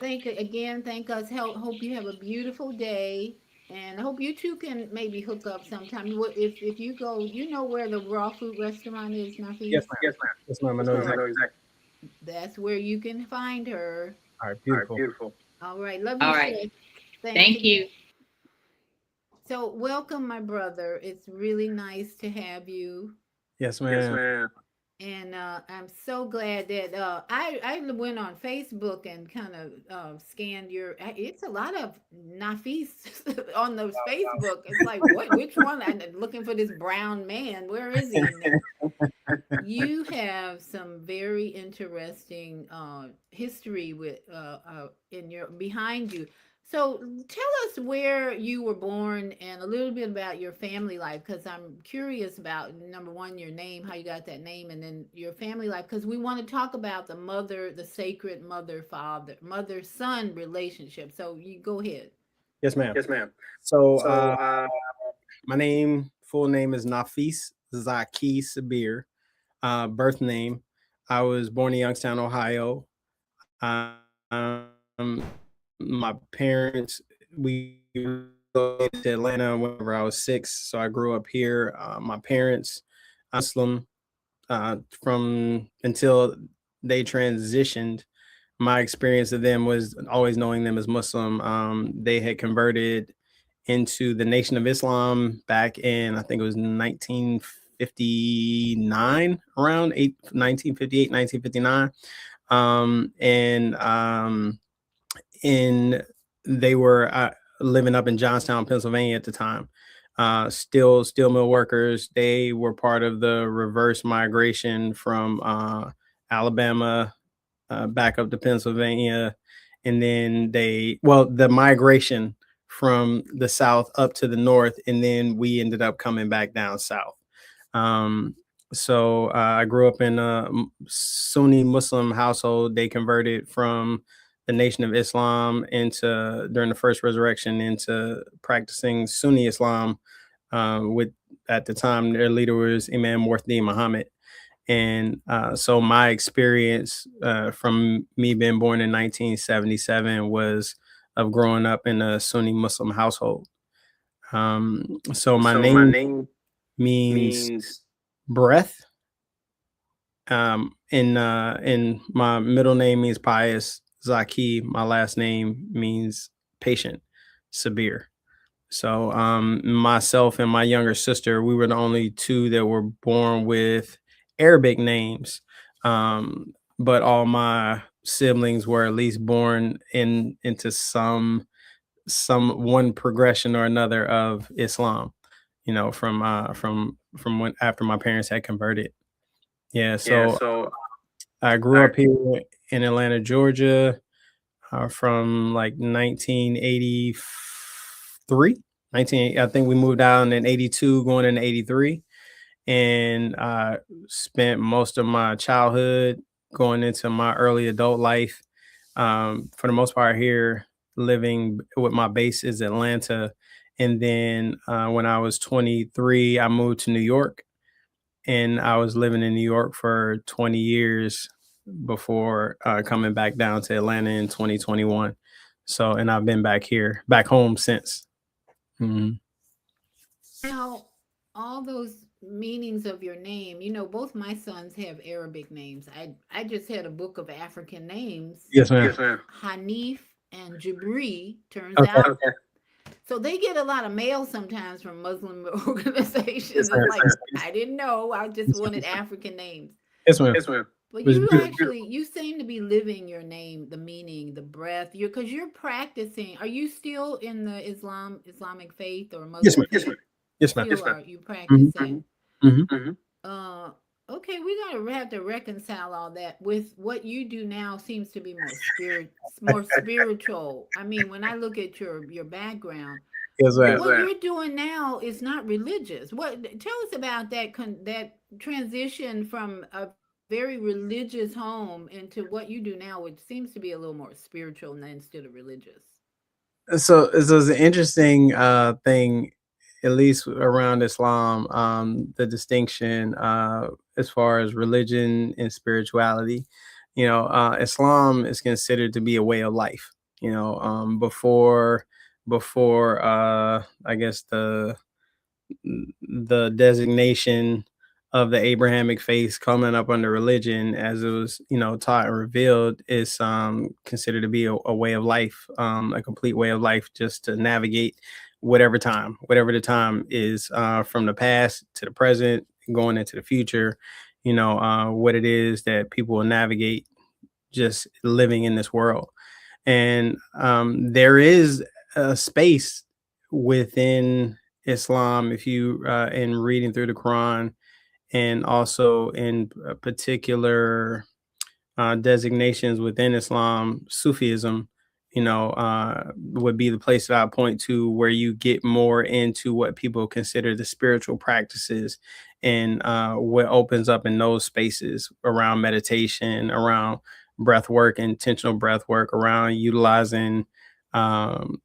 thank us. Hope you have a beautiful day. And I hope you two can maybe hook up sometime. If you go, you know where the raw food restaurant is, Yes, Nafis? ma'am. Yes, ma'am. I know exactly. That's where you can find her. All right. Beautiful. All right. Love All you, right. sis. Thanks Thank again. you. So, welcome, my brother. It's really nice to have you. Yes, ma'am. And I'm so glad that I went on Facebook and kind of scanned it's a lot of Nafis on those Facebook. It's like, what? Which one? I'm looking for this brown man. Where is he? You have some very interesting history with in your behind you. So tell us where you were born and a little bit about your family life, because I'm curious about number one, your name, how you got that name, and then your family life, because we want to talk about the mother, the sacred mother, father, mother, son relationship. So you go ahead. Yes, ma'am. Yes, ma'am. So, So, my full name is Nafis Sabir. Birth name, I was born in Youngstown, Ohio. My parents, we moved to Atlanta whenever I was 6, so I grew up here. My parents, Muslim, from until they transitioned. My experience of them was always knowing them as Muslim. They had converted into the Nation of Islam back in, I think it was 1959, around 1958, 1959. And in they were living up in Johnstown, Pennsylvania at the time. Still steel mill workers. They were part of the reverse migration from Alabama back up to Pennsylvania, and then the migration from the south up to the north, and then we ended up coming back down south. Um, so I grew up in a Sunni Muslim household. They converted from the Nation of Islam into during the first resurrection into practicing Sunni Islam. With at the time their leader was Imam Muhyiddin Muhammad. And so my experience from me being born in 1977 was of growing up in a Sunni Muslim household. So my so my name name means means breath. And my middle name means pious. Zaki. My last name means patient. Sabir. So myself and my younger sister, we were the only two that were born with Arabic names. But all my siblings were at least born into some one progression or another of Islam, from when after my parents had converted. Yeah, yeah. so So I grew I up here in Atlanta, Georgia, from like 1983. I think we moved out in 82, going into 83. And spent most of my childhood going into my early adult life. For the most part here, living with my base is Atlanta. And then when I was 23, I moved to New York, and I was living in New York for 20 years before coming back down to Atlanta in 2021. So, and I've been back home since. Mhm. now all those meanings of your name. Both my sons have Arabic names. I just had a book of African names. Yes, ma'am. Yes, ma'am. Hanif and Jabri turns Okay. out. Okay. So they get a lot of mail sometimes from Muslim Yes, organizations. ma'am. It's like I didn't know. I just wanted African names. Yes, ma'am. Yes, ma'am. But Was you beautiful. actually, you seem to be living your name, the meaning, the breath. Because you're practicing. Are you still in the Islamic faith or Yes, Muslim ma'am. faith? Yes, ma'am. Yes, ma'am. Still are you Mhm. practicing? Mhm. Uh, okay, we're gonna have to reconcile all that with what you do now. Seems to be more spiritual. I mean, when I look at your background, Yes, ma'am. what you're doing now is not religious. What tell us about that transition from a very religious home into what you do now, which seems to be a little more spiritual instead of religious. So it's an interesting thing, at least around Islam, the distinction as far as religion and spirituality. Islam is considered to be a way of life. Before I guess the designation of the Abrahamic faith coming up under religion, as it was, taught and revealed, is considered to be a way of life, a complete way of life, just to navigate whatever the time is, from the past to the present, going into the future. What it is that people will navigate just living in this world. And there is a space within Islam, if you in reading through the Quran, and also in particular designations within Islam, Sufism, would be the place that I point to where you get more into what people consider the spiritual practices, and what opens up in those spaces around meditation, around breath work, intentional breath work, around utilizing um,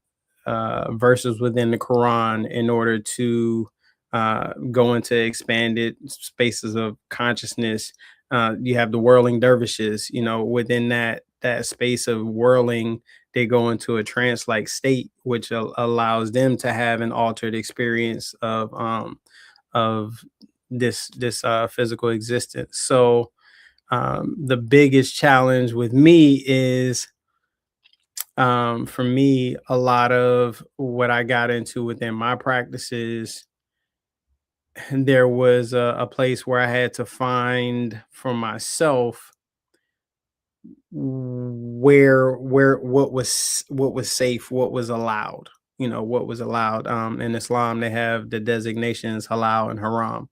verses within the Quran in order to go into expanded spaces of consciousness. You have the whirling dervishes, within that space of whirling, they go into a trance-like state, which allows them to have an altered experience of this physical existence. So the biggest challenge with me is, for me, a lot of what I got into within my practices, there was a place where I had to find for myself where what was safe, what was allowed, what was allowed. In Islam, they have the designations halal and haram.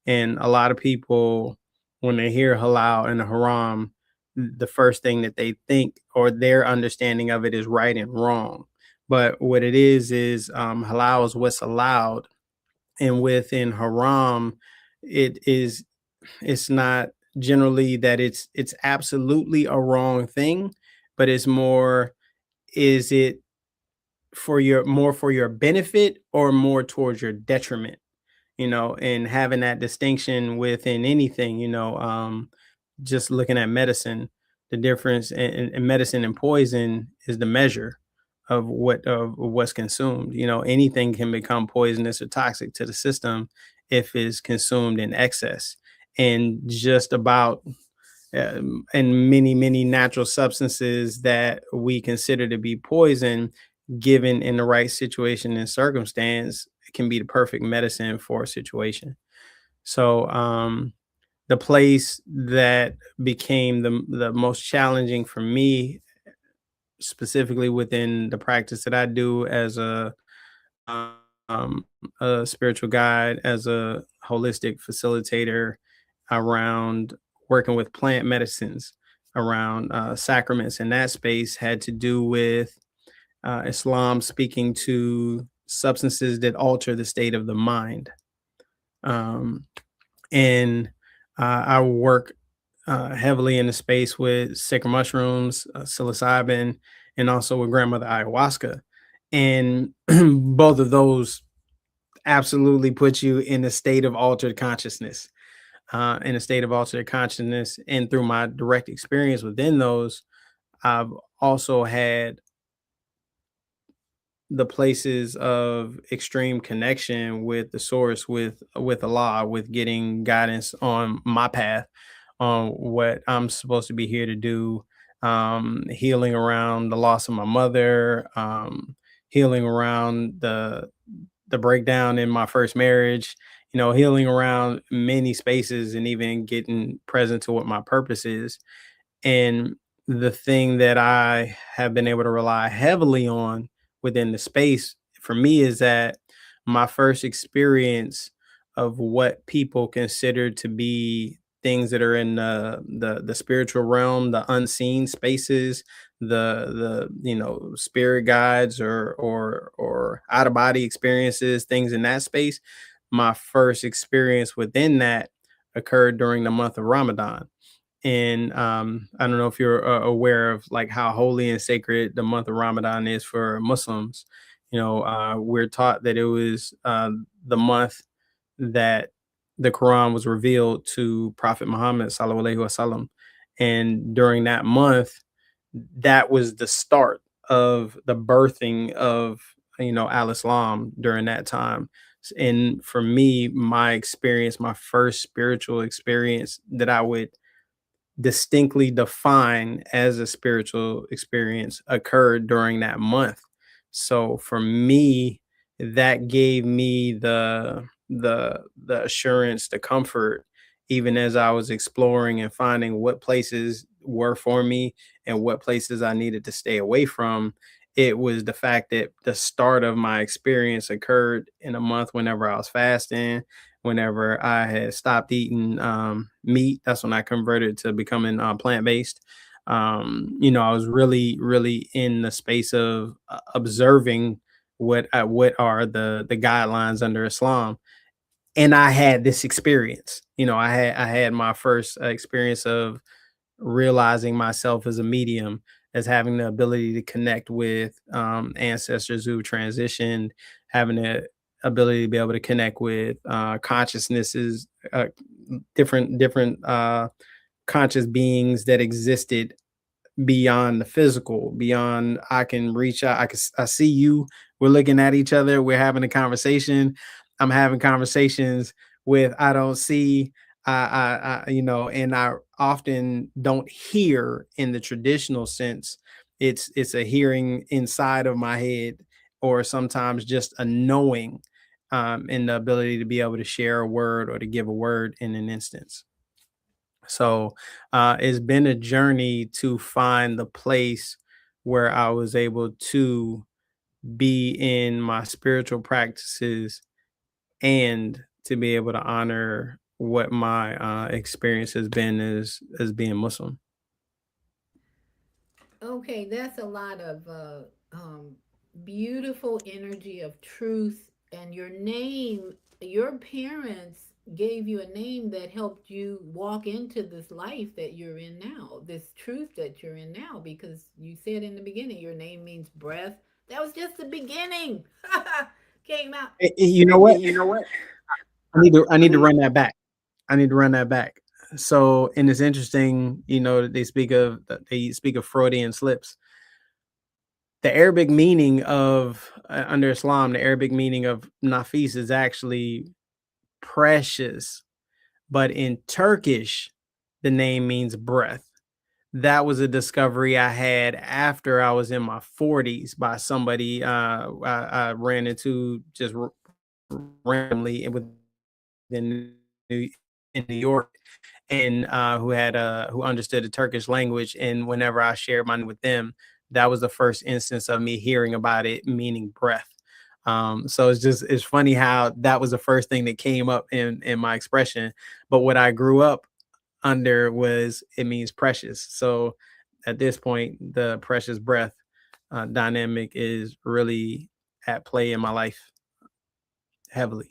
And a lot of people, when they hear halal and haram, the first thing that they think, or their understanding of it, is right and wrong. But what it is halal is what's allowed, and within haram, it's not generally that it's absolutely a wrong thing, but it's more, is it for your benefit or more towards your detriment? And having that distinction within anything, just looking at medicine, the difference in medicine and poison is the measure of what's consumed. Anything can become poisonous or toxic to the system if it's consumed in excess. And just about and many natural substances that we consider to be poison, given in the right situation and circumstance, can be the perfect medicine for a situation. So the place that became the most challenging for me, specifically within the practice that I do as um, a spiritual guide, as a holistic facilitator, around working with plant medicines, around sacraments in that space, had to do with Islam speaking to substances that alter the state of the mind. Um, and I work heavily in the space with sacred mushrooms, psilocybin, and also with grandmother ayahuasca. And both of those absolutely put you in a state of altered consciousness, in a state of altered consciousness. And through my direct experience within those, I've also had the places of extreme connection with the source, with Allah, with getting guidance on my path, on what I'm supposed to be here to do, healing around the loss of my mother, healing around the breakdown in my first marriage, healing around many spaces, and even getting present to what my purpose is. And the thing that I have been able to rely heavily on within the space for me is that my first experience of what people consider to be things that are in the spiritual realm, the unseen spaces, the spirit guides, or out of body experiences, things in that space. My first experience within that occurred during the month of Ramadan. And I don't know if you're aware of like how holy and sacred the month of Ramadan is for Muslims. We're taught that it was the month that the Quran was revealed to Prophet Muhammad sallallahu alaihi wasallam, and during that month, that was the start of the birthing of Al Islam during that time. And for me, my experience, my first spiritual experience that I would distinctly define as a spiritual experience, occurred during that month. So for me, that gave me the assurance, the comfort, even as I was exploring and finding what places were for me and what places I needed to stay away from. It was the fact that the start of my experience occurred in a month whenever I was fasting, whenever I had stopped eating meat. That's when I converted to becoming plant based. I was really, really in the space of observing what are the guidelines under Islam, and I had this experience. I had my first experience of realizing myself as a medium, as having the ability to connect with ancestors who transitioned, having the ability to be able to connect with consciousnesses, different conscious beings that existed beyond the physical, beyond I can reach out. I see you. We're looking at each other. We're having a conversation. I'm having conversations with I don't see. And I often don't hear in the traditional sense. It's a hearing inside of my head, or sometimes just a knowing, and the ability to be able to share a word or to give a word in an instance. So it's been a journey to find the place where I was able to be in my spiritual practices and to be able to honor what my experience has been as being Muslim. Okay, that's a lot of beautiful energy of truth. And your name, your parents gave you a name that helped you walk into this life that you're in now, this truth that you're in now, because you said in the beginning your name means breath. That was just the beginning. Came out. You know what? You know what? I need to run that back. I need to run that back. So, and it's interesting, that they speak of Freudian slips. The Arabic meaning of under Islam, the Arabic meaning of Nafis is actually precious, but in Turkish, the name means breath. That was a discovery I had after I was in my 40s by somebody I ran into just randomly in New York, and who understood the Turkish language. And whenever I shared mine with them, that was the first instance of me hearing about it meaning breath. So it's funny how that was the first thing that came up in my expression. But what I grew up under was it means precious. So at this point, the precious breath dynamic is really at play in my life heavily.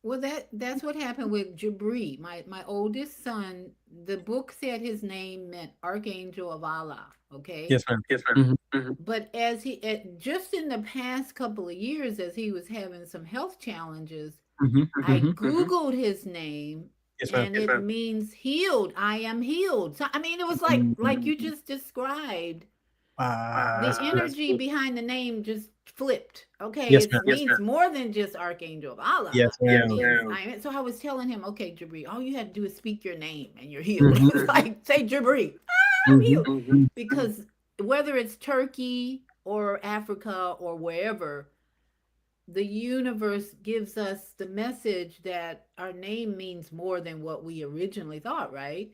Well, that's what happened with Jabri, my oldest son. The book said his name meant Archangel of Allah. Okay. Yes, ma'am. Yes, Hmm. ma'am. But just in the past couple of years, as he was having some health challenges, Hmm. I Googled his name, Yes, ma'am. and it means healed. I am healed. So I mean, it was like you just described. The That's cool. energy behind the name just flipped. Okay, Yes, it ma'am. means more than just Archangel of Allah. Yes, It ma'am. means so I was telling him, okay, Jabri, all you had to do is speak your name and you're healed. Hmm. It's like say Jabri, I'm Hmm. healed. Because whether it's Turkey or Africa or wherever, the universe gives us the message that our name means more than what we originally thought, right?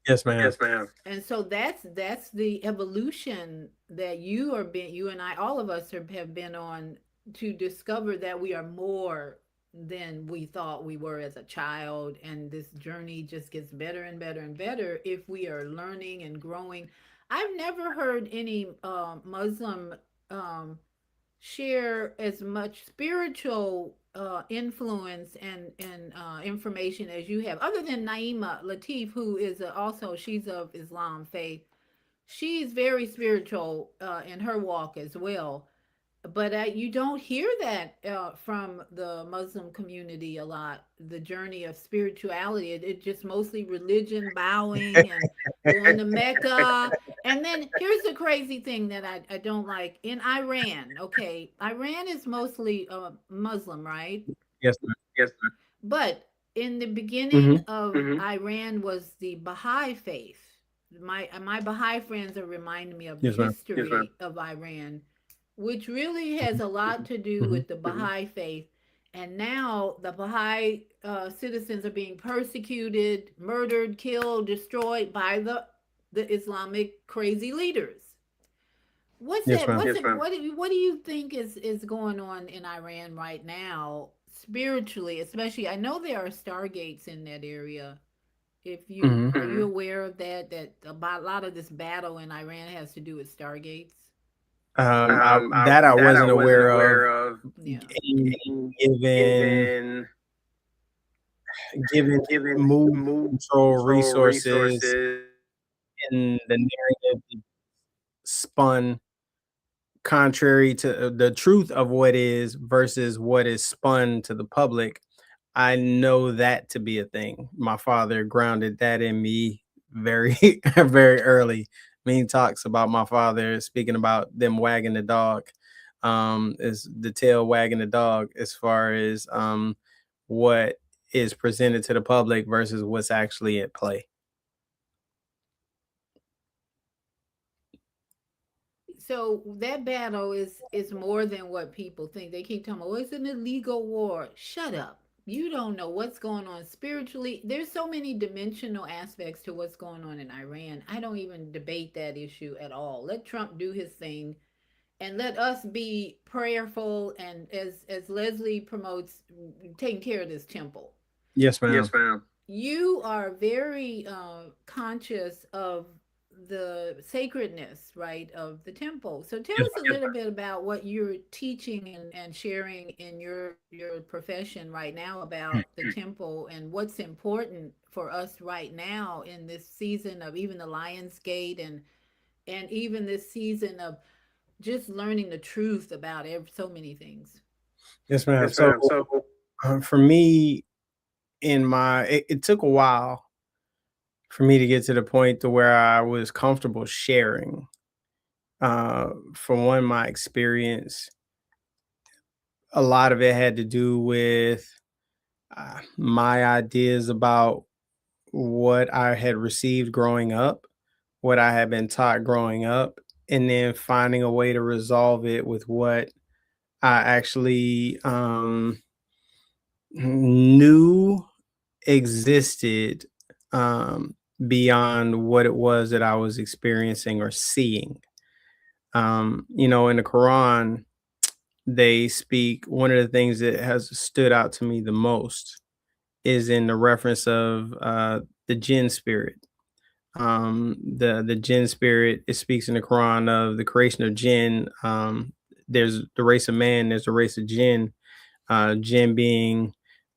Yes, ma'am. Yes, ma'am. And so that's the evolution that you and I, all of us have been on, to discover that we are more than we thought we were as a child, and this journey just gets better and better and better if we are learning and growing. I've never heard any Muslim um, share as much spiritual influence and information as you have, other than Naima Latif, who is also, she's of Islam faith. She's very spiritual in her walk as well, but you don't hear that from the Muslim community a lot. The journey of spirituality, it just mostly religion, bowing and going to Mecca. And then here's the crazy thing that I don't like in Iran. Okay, Iran is mostly Muslim, right? Yes, ma'am. Yes, sir. But in the beginning Hmm. of Iran was the Baha'i faith. My Baha'i friends are reminding me of the Yes, ma'am. history of Iran, which really has a lot to do Hmm. with the Baha'i faith. And now the Baha'i citizens are being persecuted, murdered, killed, destroyed by the Islamic crazy leaders. What's Yes, that? ma'am. What's it? What do you think is going on in Iran right now, spiritually? Especially, I know there are stargates in that area. If you Mhm. are you aware of that? That about a lot of this battle in Iran has to do with stargates. That I That I wasn't wasn't aware of. aware of. Yeah. G- Getting Given given given given move move control control resources resources. and the narrative spun contrary to the truth of what is versus what is spun to the public. I know that to be a thing. My father grounded that in me very, very early. When he talks about my father speaking about them wagging the dog, is the tail wagging the dog as far as what is presented to the public versus what's actually at play. So that battle is more than what people think. They keep talking about, oh, it's an illegal war. Shut up. You don't know what's going on spiritually. There's so many dimensional aspects to what's going on in Iran. I don't even debate that issue at all. Let Trump do his thing, and let us be prayerful and, as Leslie promotes, taking care of this temple. Yes, Yes, ma'am. ma'am. You are very conscious of the sacredness, right, of the temple. So tell Yes, us a little bit about what you're teaching and sharing in your profession right now about the temple and what's important for us right now in this season of even the Lion's Gate and even this season of just learning the truth about so many things. yes, ma'am. Yes, So ma'am. So for me, it took a while for me to get to the point to where I was comfortable sharing. For one, my experience, a lot of it had to do with my ideas about what I had received growing up, what I had been taught growing up, and then finding a way to resolve it with what I actually knew existed beyond what it was that I was experiencing or seeing. In the Quran, they speak, one of the things that has stood out to me the most is in the reference of the jinn spirit. The jinn spirit, it speaks in the Quran of the creation of jinn. There's the race of man, there's the race of jinn. Jinn being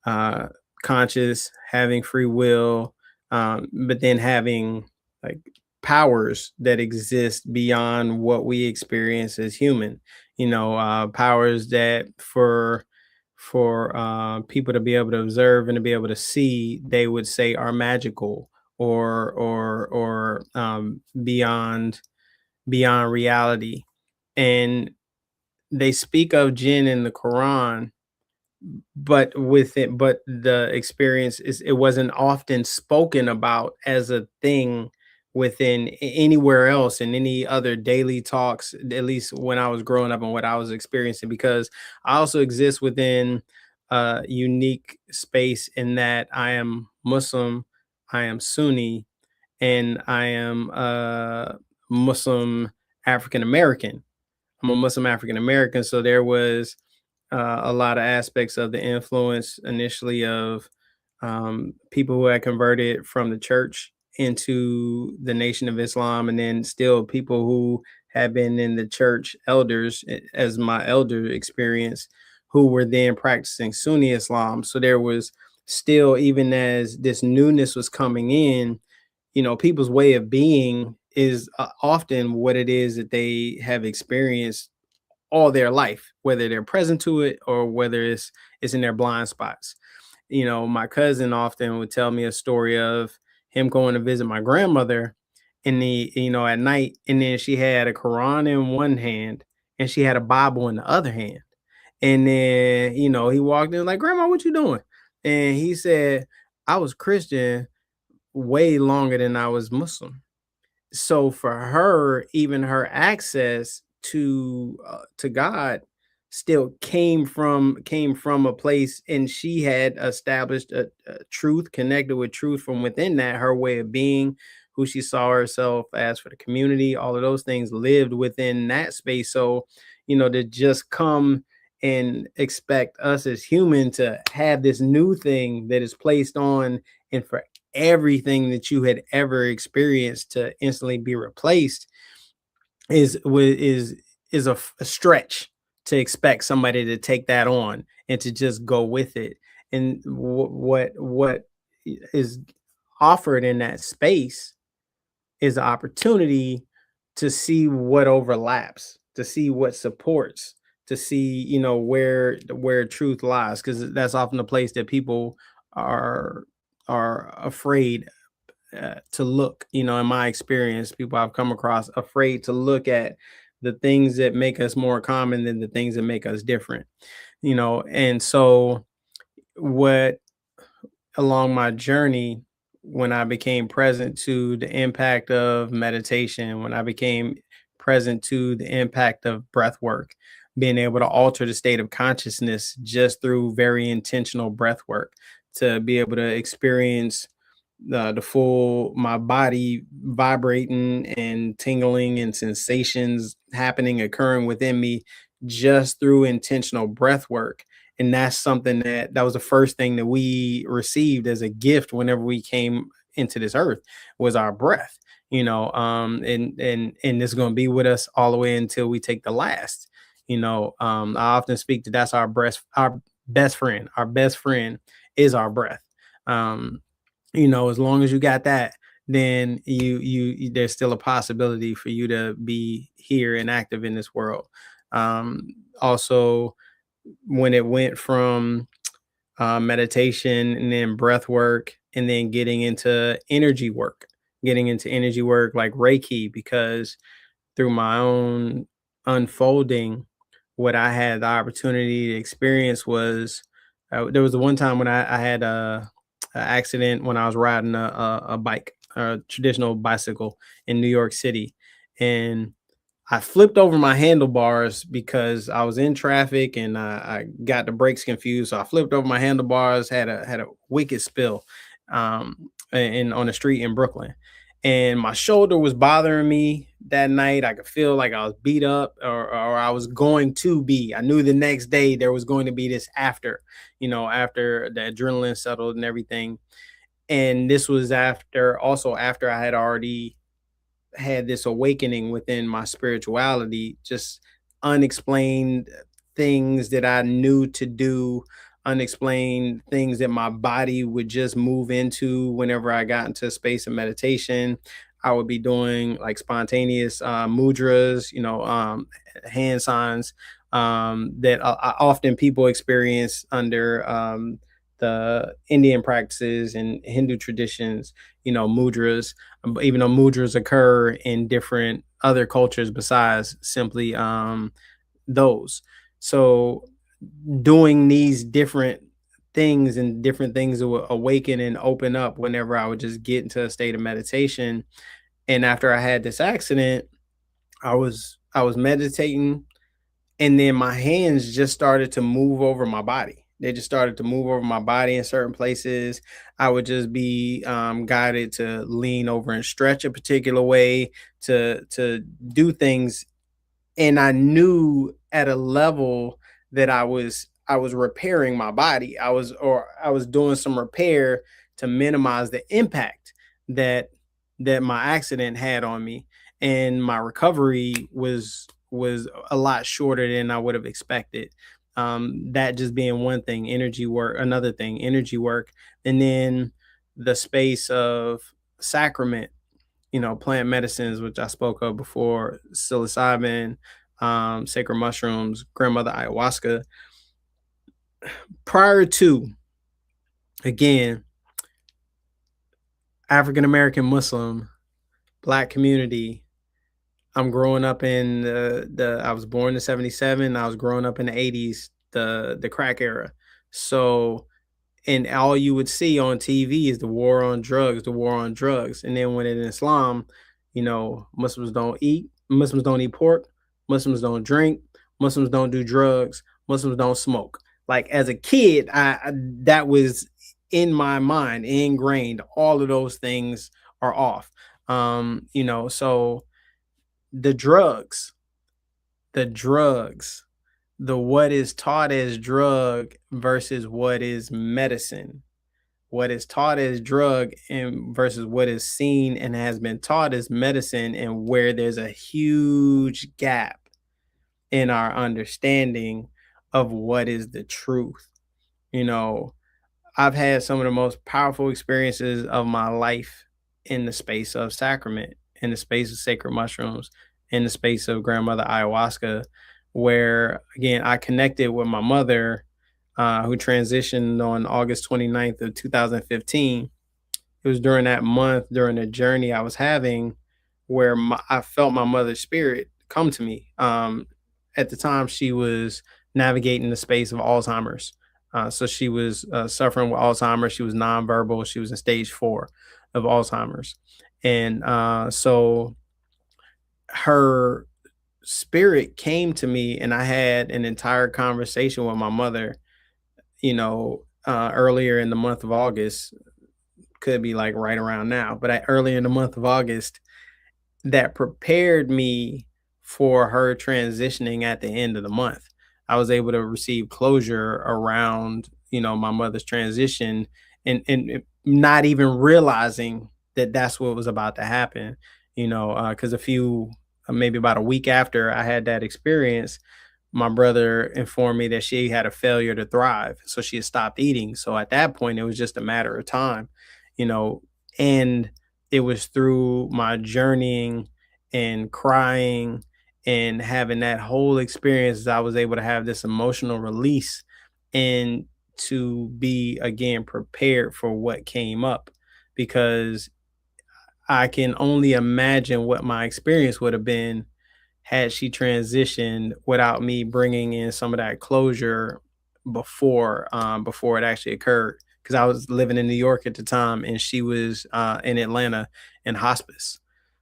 uh, conscious, having free will, but then having like powers that exist beyond what we experience as human. Powers that for people to be able to observe and to be able to see, they would say are magical or beyond reality. And they speak of jinn in the Quran, but the experience is, it wasn't often spoken about as a thing within anywhere else in any other daily talks, at least when I was growing up and what I was experiencing, because I also exist within a unique space in that I am Muslim, I am Sunni, and I am Muslim African American. I'm a Muslim African American, so there was a lot of aspects of the influence initially of people who had converted from the church into the Nation of Islam, and then still people who had been in the church elders, as my elder experience, who were then practicing Sunni Islam. So there was still, even as this newness was coming in, people's way of being is often what it is that they have experienced all their life, whether they're present to it or whether it's in their blind spots. My cousin often would tell me a story of him going to visit my grandmother in the at night, and then she had a Quran in one hand and she had a Bible in the other hand. And then, he walked in like, "Grandma, what you doing?" And he said, "I was Christian way longer than I was Muslim." So for her, even her access to God still came from a place, and she had established a truth, connected with truth from within that, her way of being, who she saw herself as for the community, all of those things lived within that space. So to just come and expect us as human to have this new thing that is placed on, and for everything that you had ever experienced to instantly be replaced is a stretch to expect somebody to take that on and to just go with it. And what is offered in that space is an opportunity to see what overlaps, to see what supports, to see, where truth lies, because that's often the place that people are are afraid to look. In my experience, people I've come across afraid to look at the things that make us more common than the things that make us different. And so what along my journey, when I became present to the impact of meditation, when I became present to the impact of breath work, being able to alter the state of consciousness just through very intentional breath work, to be able to experience the full my body vibrating and tingling and sensations happening, occurring within me just through intentional breath work. And that's something that was the first thing that we received as a gift whenever we came into this earth, was our breath. And it's going to be with us all the way until we take the last. I often speak that that's our best friend. Our best friend is our breath. As long as you got that, then there's still a possibility for you to be here and active in this world. Also, when it went from meditation and then breath work and then getting into energy work like Reiki, because through my own unfolding, what I had the opportunity to experience was, there was the one time when I had a accident when I was riding a bike, a traditional bicycle in New York City, and I flipped over my handlebars because I was in traffic and I got the brakes confused. So I flipped over my handlebars, had a wicked spill, on the street in Brooklyn, and my shoulder was bothering me that night. I could feel like I was beat up, or I was going to be. I knew the next day there was going to be this after the adrenaline settled and everything. And this was after I had already had this awakening within my spirituality, just unexplained things that I knew to do, unexplained things that my body would just move into whenever I got into a space of meditation. I would be doing like spontaneous mudras, hand signs, that often people experience under the Indian practices and Hindu traditions, mudras, even though mudras occur in different other cultures besides simply those. So doing these different things and different things that will awaken and open up whenever I would just get into a state of meditation. And after I had this accident, I was meditating, and then my hands just started to move over my body. They just started to move over my body in certain places. I would just be guided to lean over and stretch a particular way, to do things, and I knew at a level that I was repairing my body. I was doing some repair to minimize the impact that my accident had on me, and my recovery was a lot shorter than I would have expected. That just being one thing, energy work, another thing, energy work, and then the space of sacrament, plant medicines, which I spoke of before, psilocybin, sacred mushrooms, grandmother ayahuasca. Prior to, again, African American Muslim, Black community, I'm growing up in I was born in '77. I was growing up in the '80s, the crack era. So, and all you would see on TV is the war on drugs, the war on drugs. And then when in Islam, Muslims don't eat pork, Muslims don't drink, Muslims don't do drugs, Muslims don't smoke. Like as a kid, that was in my mind, ingrained. All of those things are off. So the drugs, the drugs, the what is taught as drug versus what is medicine. what is taught as drug and versus what is seen and has been taught as medicine, and where there's a huge gap in our understanding of what is the truth. You know, I've had some of the most powerful experiences of my life in the space of sacrament, in the space of sacred mushrooms, in the space of grandmother ayahuasca, where again I connected with my mother, who transitioned on August 29th of 2015. It was during that month, during the journey I was having, where I felt my mother's spirit come to me. At the time, she was navigating the space of Alzheimer's. So she was suffering with Alzheimer's. She was nonverbal. She was in stage 4 of Alzheimer's. And so her spirit came to me, and I had an entire conversation with my mother, earlier in the month of August. Could be like right around now, but earlier in the month of August, that prepared me for her transitioning at the end of the month. I was able to receive closure around, my mother's transition, and not even realizing that that's what was about to happen, because maybe about a week after I had that experience, my brother informed me that she had a failure to thrive. So she had stopped eating. So at that point, it was just a matter of time, you know, and it was through my journeying and crying and having that whole experience that I was able to have this emotional release and to be again prepared for what came up, because I can only imagine what my experience would have been had she transitioned without me bringing in some of that closure before it actually occurred, because I was living in New York at the time and she was in Atlanta in hospice.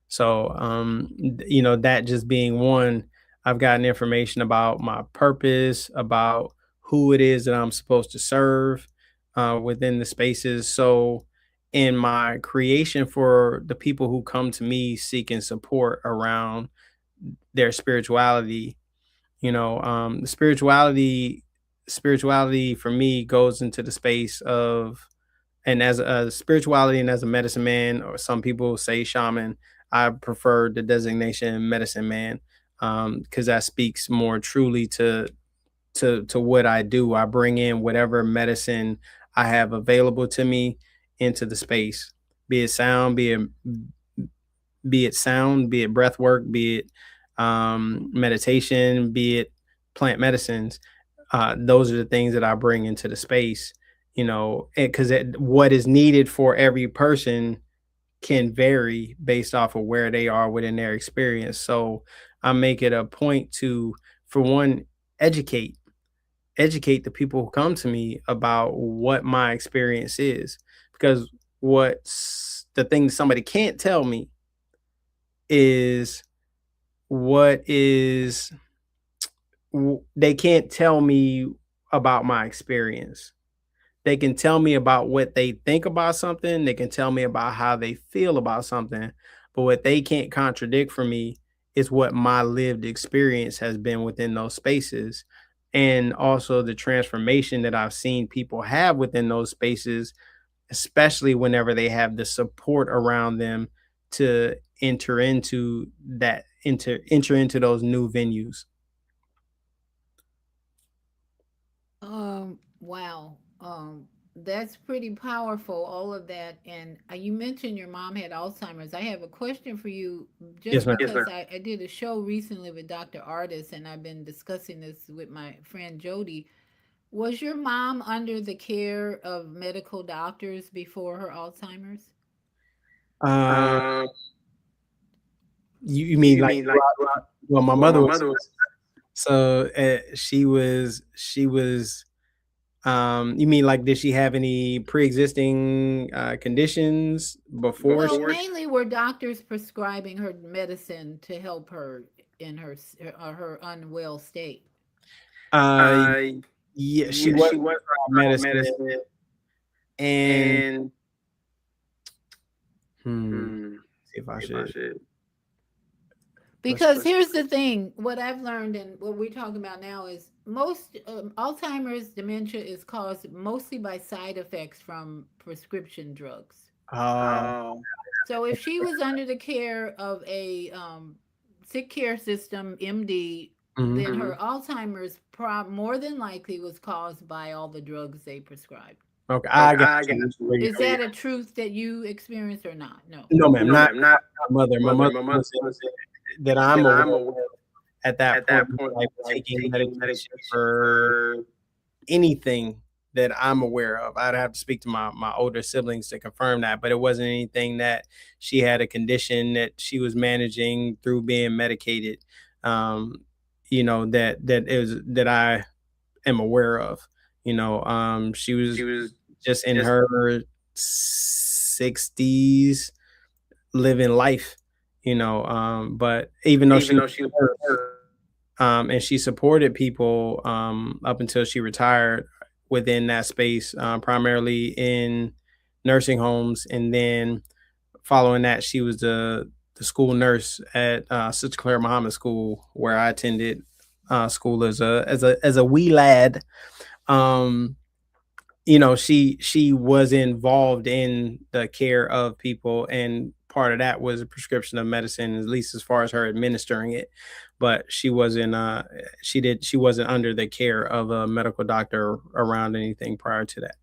So that just being one, I've gotten information about my purpose, about who it is that I'm supposed to serve within the spaces. So in my creation for the people who come to me seeking support around their spirituality, the spirituality for me goes into the space of, and as a spirituality and as a medicine man, or some people say shaman, I prefer the designation medicine man, because that speaks more truly to what I do. I bring in whatever medicine I have available to me into the space, be it sound, be it breath work, be it meditation, be it plant medicines. Those are the things that I bring into the space, because what is needed for every person can vary based off of where they are within their experience. So I make it a point to, for one, educate educate the people who come to me about what my experience is, because what's the thing somebody can't tell me is what is they can't tell me about my experience. They can tell me about what they think about something, they can tell me about how they feel about something, but what they can't contradict for me is what my lived experience has been within those spaces, and also the transformation that I've seen people have within those spaces, especially whenever they have the support around them to enter into those new venues. Wow. That's pretty powerful, all of that. And you mentioned your mom had Alzheimer's. I have a question for you, Yes, just ma'am. because I did a show recently with Dr. Artis, and I've been discussing this with my friend Jody. Was your mom under the care of medical doctors before her Alzheimer's? uh Uh, you mean like well, my well, mother my was, mother was. so she was you mean like, did she have any pre-existing conditions before Well, she? mainly were doctors prescribing her medicine to help her in her unwell state. uh Uh, yeah, she yeah, was she was on on medicine, medicine, and and see hmm, if I if I should, should. let's Because here's the thing, what I've learned and what we're talking about now is most Alzheimer's dementia is caused mostly by side effects from prescription drugs. Uh, So if she was under the care of a sick care system MD, mhm. then her Alzheimer's more than likely was caused by all the drugs they prescribed. Okay, I got you. Is that a truth that you experienced or not? No. No, ma'am, not my mother. My mother wasn't that I'm aware of at that point in my life taking medication for anything that I'm aware of. I'd have to speak to my older siblings to confirm that, but it wasn't anything that she had a condition that she was managing through being medicated. Um, that is that I am aware of. She was just in her 60s living life, but even though she and she supported people up until she retired within that space, primarily in nursing homes. And then following that, she was the school nurse at Sister Claire Muhammad School, where I attended school as a wee lad. Um, she was involved in the care of people, and part of that was a prescription of medicine, at least as far as her administering it. But she wasn't under the care of a medical doctor around anything prior to that.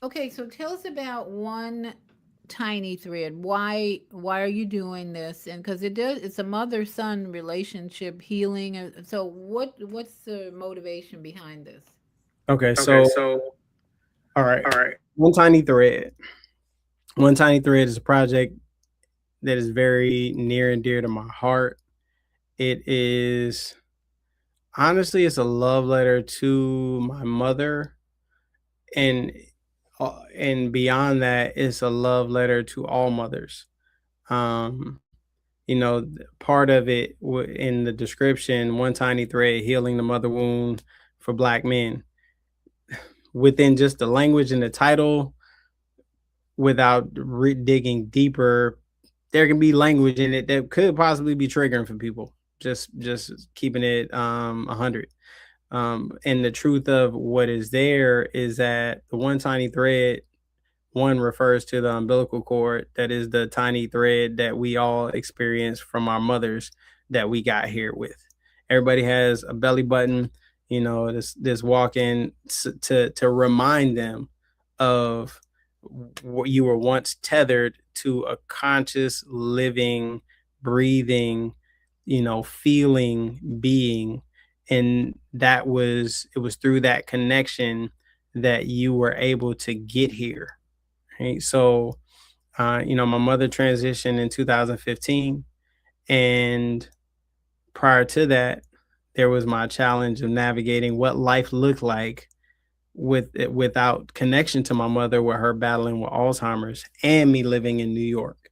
Okay, so tell us about one tiny thread. Why are you doing this? And because it's a mother-son relationship healing. So what's the motivation behind this? Okay, so all right. One tiny thread. One tiny thread is a project that is very near and dear to my heart. It is honestly, it's a love letter to my mother, and beyond that, it's a love letter to all mothers. Um, Part of it in the description, one tiny thread healing the mother wound for Black men. Within just the language and the title, without digging deeper, there can be language in it that could possibly be triggering for people. Just keeping it 100. And the truth of what is there is that the one tiny thread, one refers to the umbilical cord, that is the tiny thread that we all experience from our mothers that we got here with. Everybody has a belly button, this walk-in to remind them of what you were once tethered to, a conscious, living, breathing, feeling being. And it was through that connection that you were able to get here. Right. So, my mother transitioned in 2015. And prior to that, there was my challenge of navigating what life looked like without connection to my mother, with her battling with Alzheimer's and me living in New York.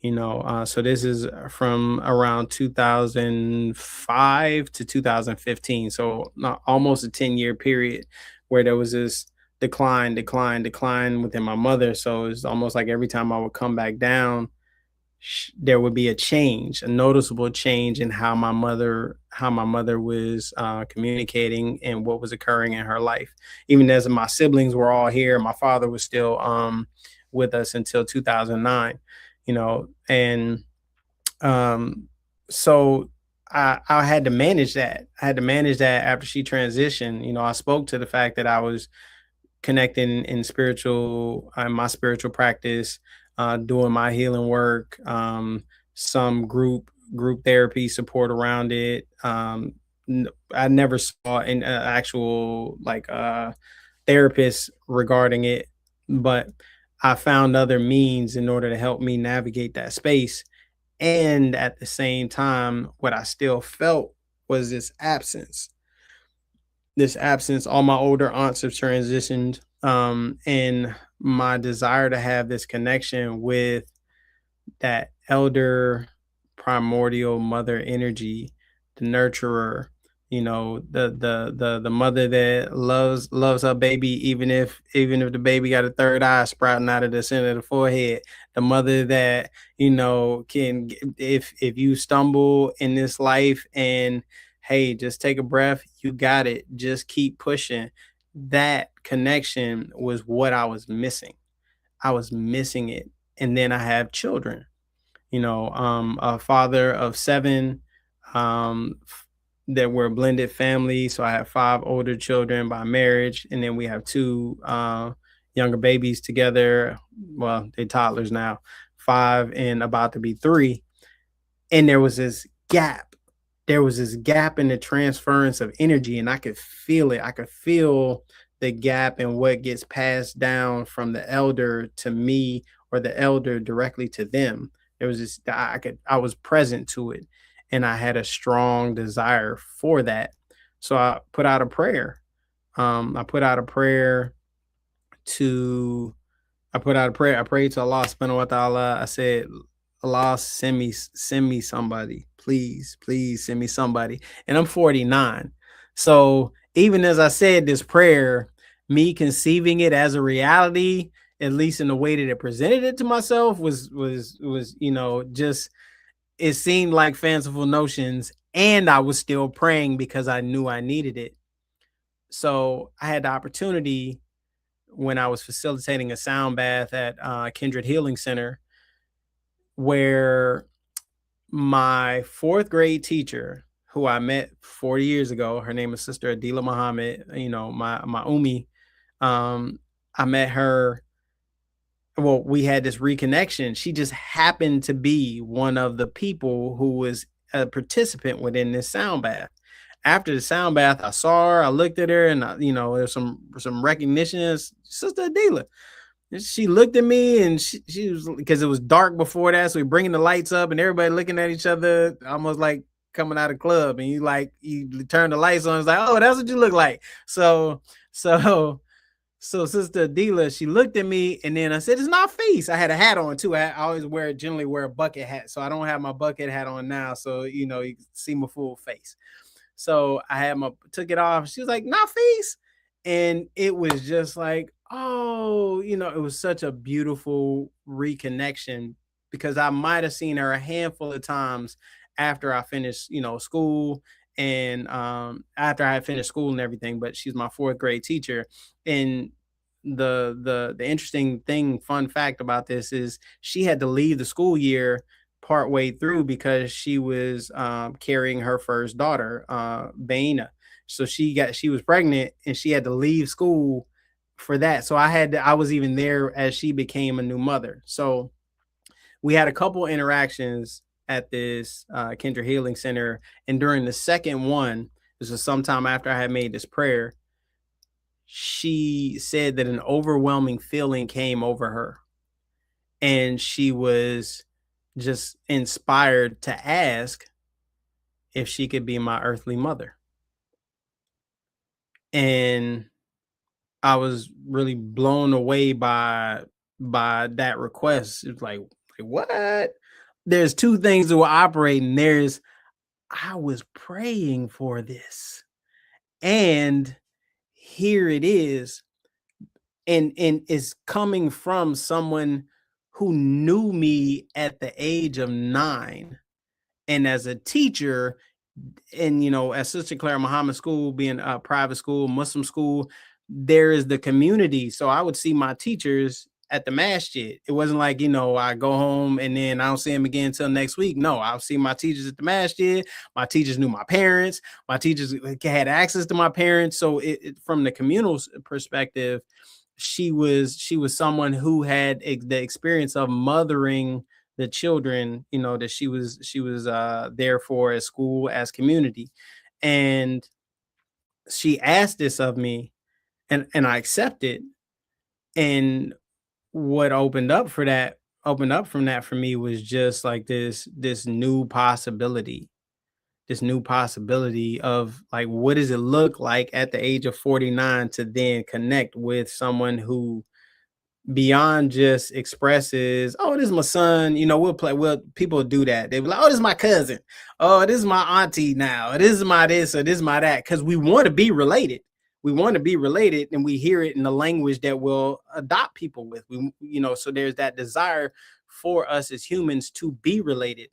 So this is from around 2005 to 2015. So not almost a 10-year period where there was this decline within my mother. So it's almost like every time I would come back down, there would be a noticeable change in how my mother was communicating and what was occurring in her life. Even as my siblings were all here, my father was still with us until 2009. And so I had to manage that. After she transitioned. I spoke to the fact that I was connecting in my spiritual practice, doing my healing work, some group therapy support around it. I never saw an actual therapist regarding it, but I found other means in order to help me navigate that space. And at the same time, what I still felt was this absence. All my older aunts have transitioned, and my desire to have this connection with that elder primordial mother energy, the nurturer, You know, the mother that loves her baby, even if the baby got a third eye sprouting out of the center of the forehead. The mother that, you know, can, if you stumble in this life, and hey, just take a breath, you got it, just keep pushing. That connection was what I was missing. I was missing it. And then I have children, you know, a father of 7, that we're a blended family. So I have 5 older children by marriage, and then we have 2 younger babies together. Well, they're toddlers now, 5 and about to be 3. And there was this gap. There was this gap in the transference of energy, and I could feel it. I could feel the gap in what gets passed down from the elder to me, or the elder directly to them. There was this, I was present to it, and I had a strong desire for that. So I put out a prayer. I put out a prayer to I prayed to Allah subhanahu wa ta'ala. I said, Allah, send me somebody. Please send me somebody. And I'm 49. So even as I said this prayer, me conceiving it as a reality, at least in the way that it presented it to myself, was, you know, just, it seemed like fanciful notions. And I was still praying because I knew I needed it. So I had the opportunity, when I was facilitating a sound bath at Kindred Healing Center, where my 4th grade teacher, who I met 40 years ago, her name is Sister Adila Muhammad, you know, my Umi, I met her. Well, we had this reconnection. She just happened to be one of the people who was a participant within this sound bath. After the sound bath, I saw her, I looked at her, and you know, there's some recognition. Sister Adila. She looked at me, and she was, because it was dark before that, so we're bringing the lights up, and everybody looking at each other, almost like coming out of club. And you turn the lights on, it's like, oh, that's what you look like. So Sister Adila, she looked at me, and then I said, it's Nafis. I had a hat on too. I always generally wear a bucket hat, so I don't have my bucket hat on now, so you know, you can see my full face. So I took it off. She was like, Nafis. And it was just like, oh, you know, it was such a beautiful reconnection, because I might have seen her a handful of times after I finished, you know, school, and after I had finished school and everything. But she's my 4th grade teacher. And the interesting thing, fun fact about this is, she had to leave the school year partway through because she was carrying her first daughter, Baina. So she was pregnant, and she had to leave school for that. So I was even there as she became a new mother. So we had a couple interactions at this Kindred Healing Center. And during the second one, this was sometime after I had made this prayer, she said that an overwhelming feeling came over her, and she was just inspired to ask if she could be my earthly mother. And I was really blown away by that request. It's like what? There's 2 things that were operating. There's, I was praying for this, and here it is. And it's coming from someone who knew me at the age of 9. And as a teacher, and you know, as Sister Clara Muhammad School being a private school, Muslim school, there is the community. So I would see my teachers at the masjid. It wasn't like, you know, I go home and then I don't see them again until next week. No, I'll see my teachers at the masjid. My teachers knew my parents. My teachers had access to my parents. So from the communal perspective, she was someone who had the experience of mothering the children, you know, that she was there for, as school, as community. And she asked this of me, and I accepted. And what opened up from that for me was just like this new possibility, of like, what does it look like at the age of 49 to then connect with someone who beyond just expresses, oh, this is my son. We'll play. Well, people do that. They be like, oh, this is my cousin. Oh, this is my auntie now. This is my this or this is my that. Because we want to be related. We want to be related, and we hear it in the language that will adopt people with. So there's that desire for us as humans to be related.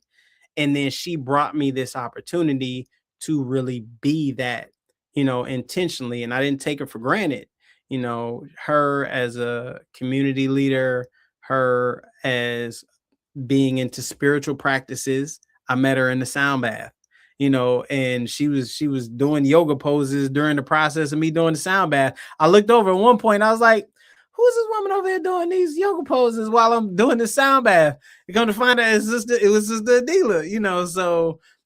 And then she brought me this opportunity to really be that, intentionally. And I didn't take it for granted. Her as a community leader, her as being into spiritual practices. I met her in the sound bath, and she was doing yoga poses during the process of me doing the sound bath. I looked over at one point, I was like, who's this woman over here doing these yoga poses while I'm doing the sound bath? You're going to find out it was just the dealer,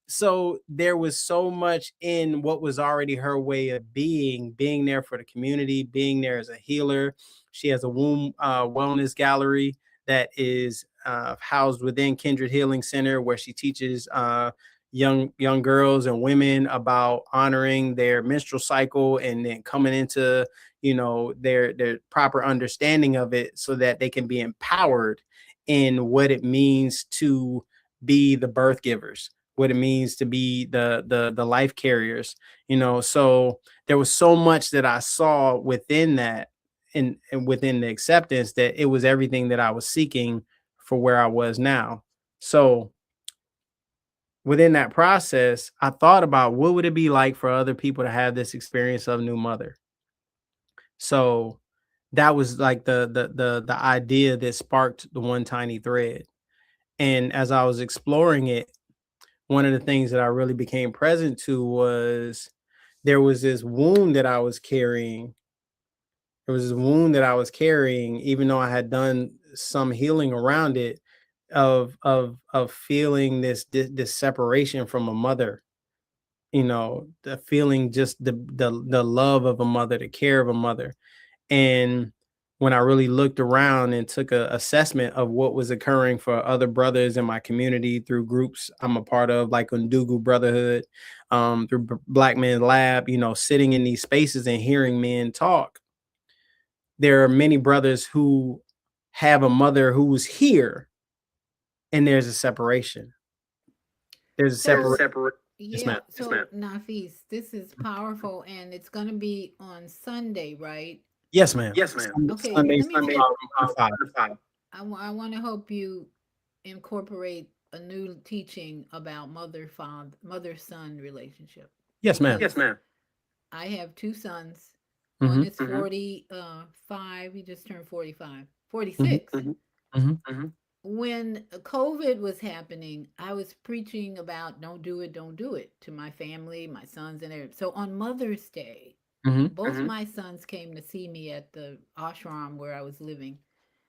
so there was so much in what was already her way of being there for the community, being there as a healer. She has a womb wellness gallery that is housed within Kindred Healing Center, where she teaches young girls and women about honoring their menstrual cycle and then coming into their proper understanding of it, so that they can be empowered in what it means to be the birth givers, what it means to be the life carriers. So there was so much that I saw within that, and within the acceptance, that it was everything that I was seeking for where I was now. So within that process, I thought about what would it be like for other people to have this experience of new mother. So that was like the idea that sparked the one tiny thread. And as I was exploring it, one of the things that I really became present to was there was this wound that I was carrying. There was this wound that I was carrying, even though I had done some healing around it, of feeling this separation from a mother. The feeling, just the love of a mother, the care of a mother. And when I really looked around and took an assessment of what was occurring for other brothers in my community through groups I'm a part of, like Undugu Brotherhood, through Black Men Lab, sitting in these spaces and hearing men talk, there are many brothers who have a mother who's here, and there's a separation. There's a So, separate. Yes, yeah, ma'am. so Nafis, this is powerful, and it's going to be on Sunday, right? Yes, ma'am. Okay, Sunday let me from just, 5. I want to help you incorporate a new teaching about mother son relationship, Yes, ma'am. because I have two sons. One Mm-hmm. is 45, he just turned 45, Mm-hmm. 46. Mm-hmm. When COVID was happening, I was preaching about don't do it to my family, my sons, and everything. So on Mother's Day, Mm-hmm. both my sons came to see me at the ashram where I was living,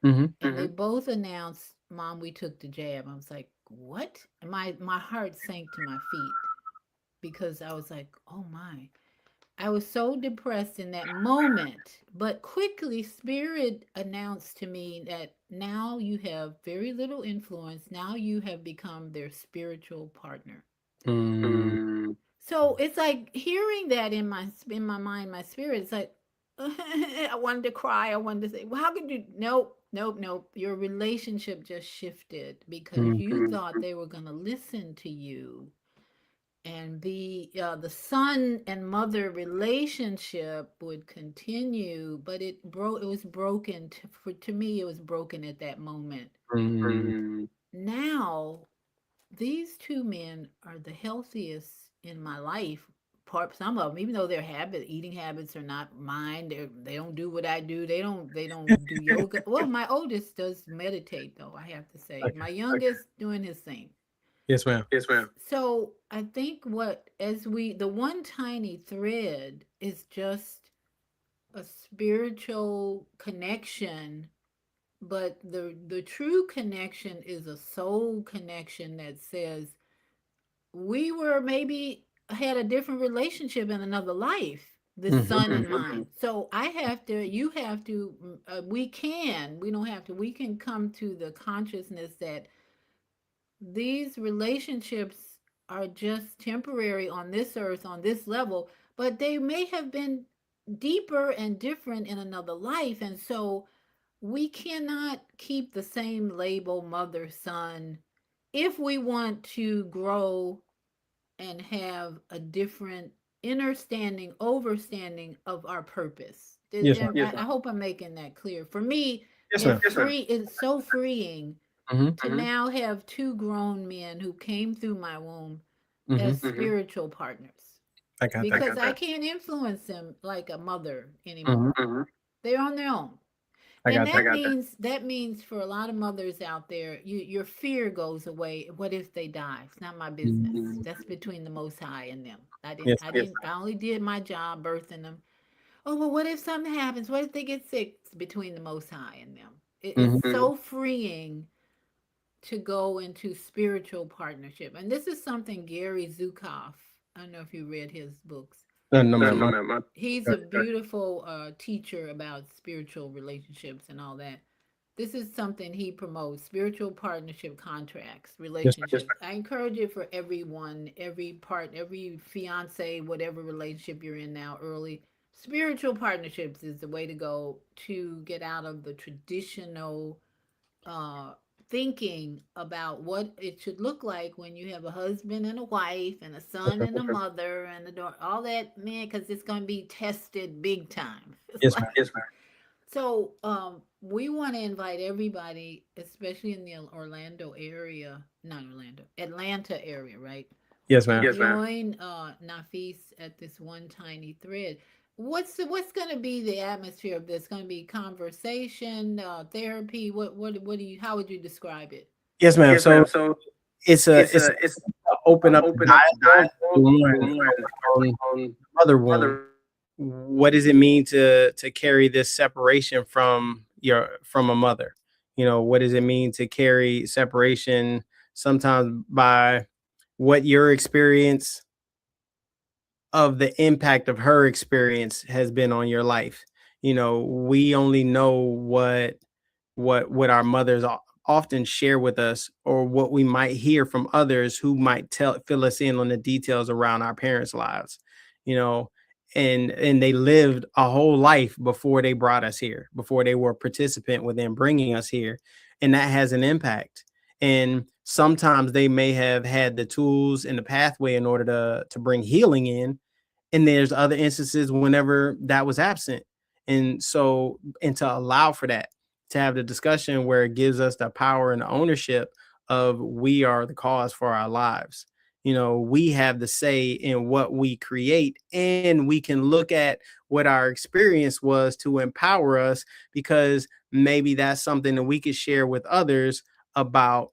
Mm-hmm. and they both announced, "Mom, we took the jab." I was like, "What?" And my heart sank to my feet, because I was like, "Oh my." I was so depressed in that moment, but quickly Spirit announced to me that now you have very little influence. Now you have become their spiritual partner. Mm-hmm. So it's like hearing that in my mind, my spirit. It's like I wanted to cry. I wanted to say, "Well, how could you?" Nope, nope, nope. Your relationship just shifted because you thought they were going to listen to you, and the son and mother relationship would continue, but it was broken to me. It was broken at that moment. Mm-hmm. Now these two men are the healthiest in my life. Part Some of them, even though their eating habits are not mine, they don't do what I do. They don't do yoga. Well, my oldest does meditate, though, I have to say. Okay. My youngest doing his thing. Yes, ma'am. So I think the one tiny thread is just a spiritual connection, but the true connection is a soul connection that says we were maybe had a different relationship in another life, the Mm-hmm. son and mine. So I have to, you have to, we don't have to, we can come to the consciousness that these relationships are just temporary on this earth, on this level, but they may have been deeper and different in another life. And so we cannot keep the same label mother son if we want to grow and have a different understanding, overstanding of our purpose. Yes, ma'am. I hope I'm making that clear. For me, Yes, ma'am. it's so freeing Mm-hmm. to now have two grown men who came through my womb Mm-hmm. as spiritual partners, I got that. because I can't influence them like a mother Mm-hmm. anymore. They're on their own. I And got that. that means for a lot of mothers out there, your fear goes away. What if they die? It's not my business. Mhm. That's between the Most High and them. Yes. I only did my job birthing them. Oh, well, what if something happens? What if they get sick? It's between the Most High and them. It's Mm-hmm. so freeing to go into spiritual partnership. And this is something Gary Zukav, I don't know if you read his books. No, ma'am. He's a beautiful teacher about spiritual relationships and all that. This is something he promotes: spiritual partnership contracts, Yes, relationships. I encourage it for everyone, every fiance, whatever relationship you're in now, early. Spiritual partnerships is the way to go to get out of the traditional uh, thinking about what it should look like when you have a husband and a wife and a son and a mother and a daughter, all that, man, because it's going to be tested big time. It's yes, like, ma'am. so we want to invite everybody, especially in the Orlando area, not Orlando, Atlanta area, right? Yes, To ma'am. join Nafis at this one tiny thread. What's going to be the atmosphere of this? Going to be conversation, therapy? What do you? How would you describe it? Yes, ma'am. So it's a open up the dialogue on mother wound. What does it mean to carry this separation from a mother? You know, what does it mean to carry separation sometimes by what your experience of the impact of her experience has been on your life? You know, we only know what our mothers often share with us, or what we might hear from others who might fill us in on the details around our parents' lives, you know. And they lived a whole life before they brought us here, before they were a participant within bringing us here, and that has an impact. And sometimes they may have had the tools and the pathway in order to bring healing in, and there's other instances whenever that was absent. And so, and to allow for that, to have the discussion where it gives us the power and the ownership of we are the cause for our lives. You know, we have the say in what we create, and we can look at what our experience was to empower us, because maybe that's something that we could share with others about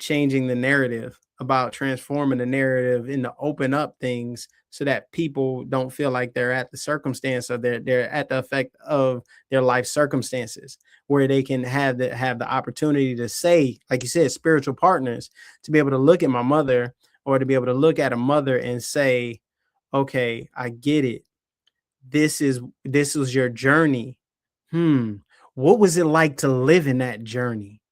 changing the narrative, about transforming the narrative, and to open up things so that people don't feel like they're at the circumstance, or they're at the effect of their life circumstances, where they can have the opportunity to say, like you said, spiritual partners, to be able to look at my mother, or to be able to look at a mother and say, okay, I get it. This was your journey. What was it like to live in that journey?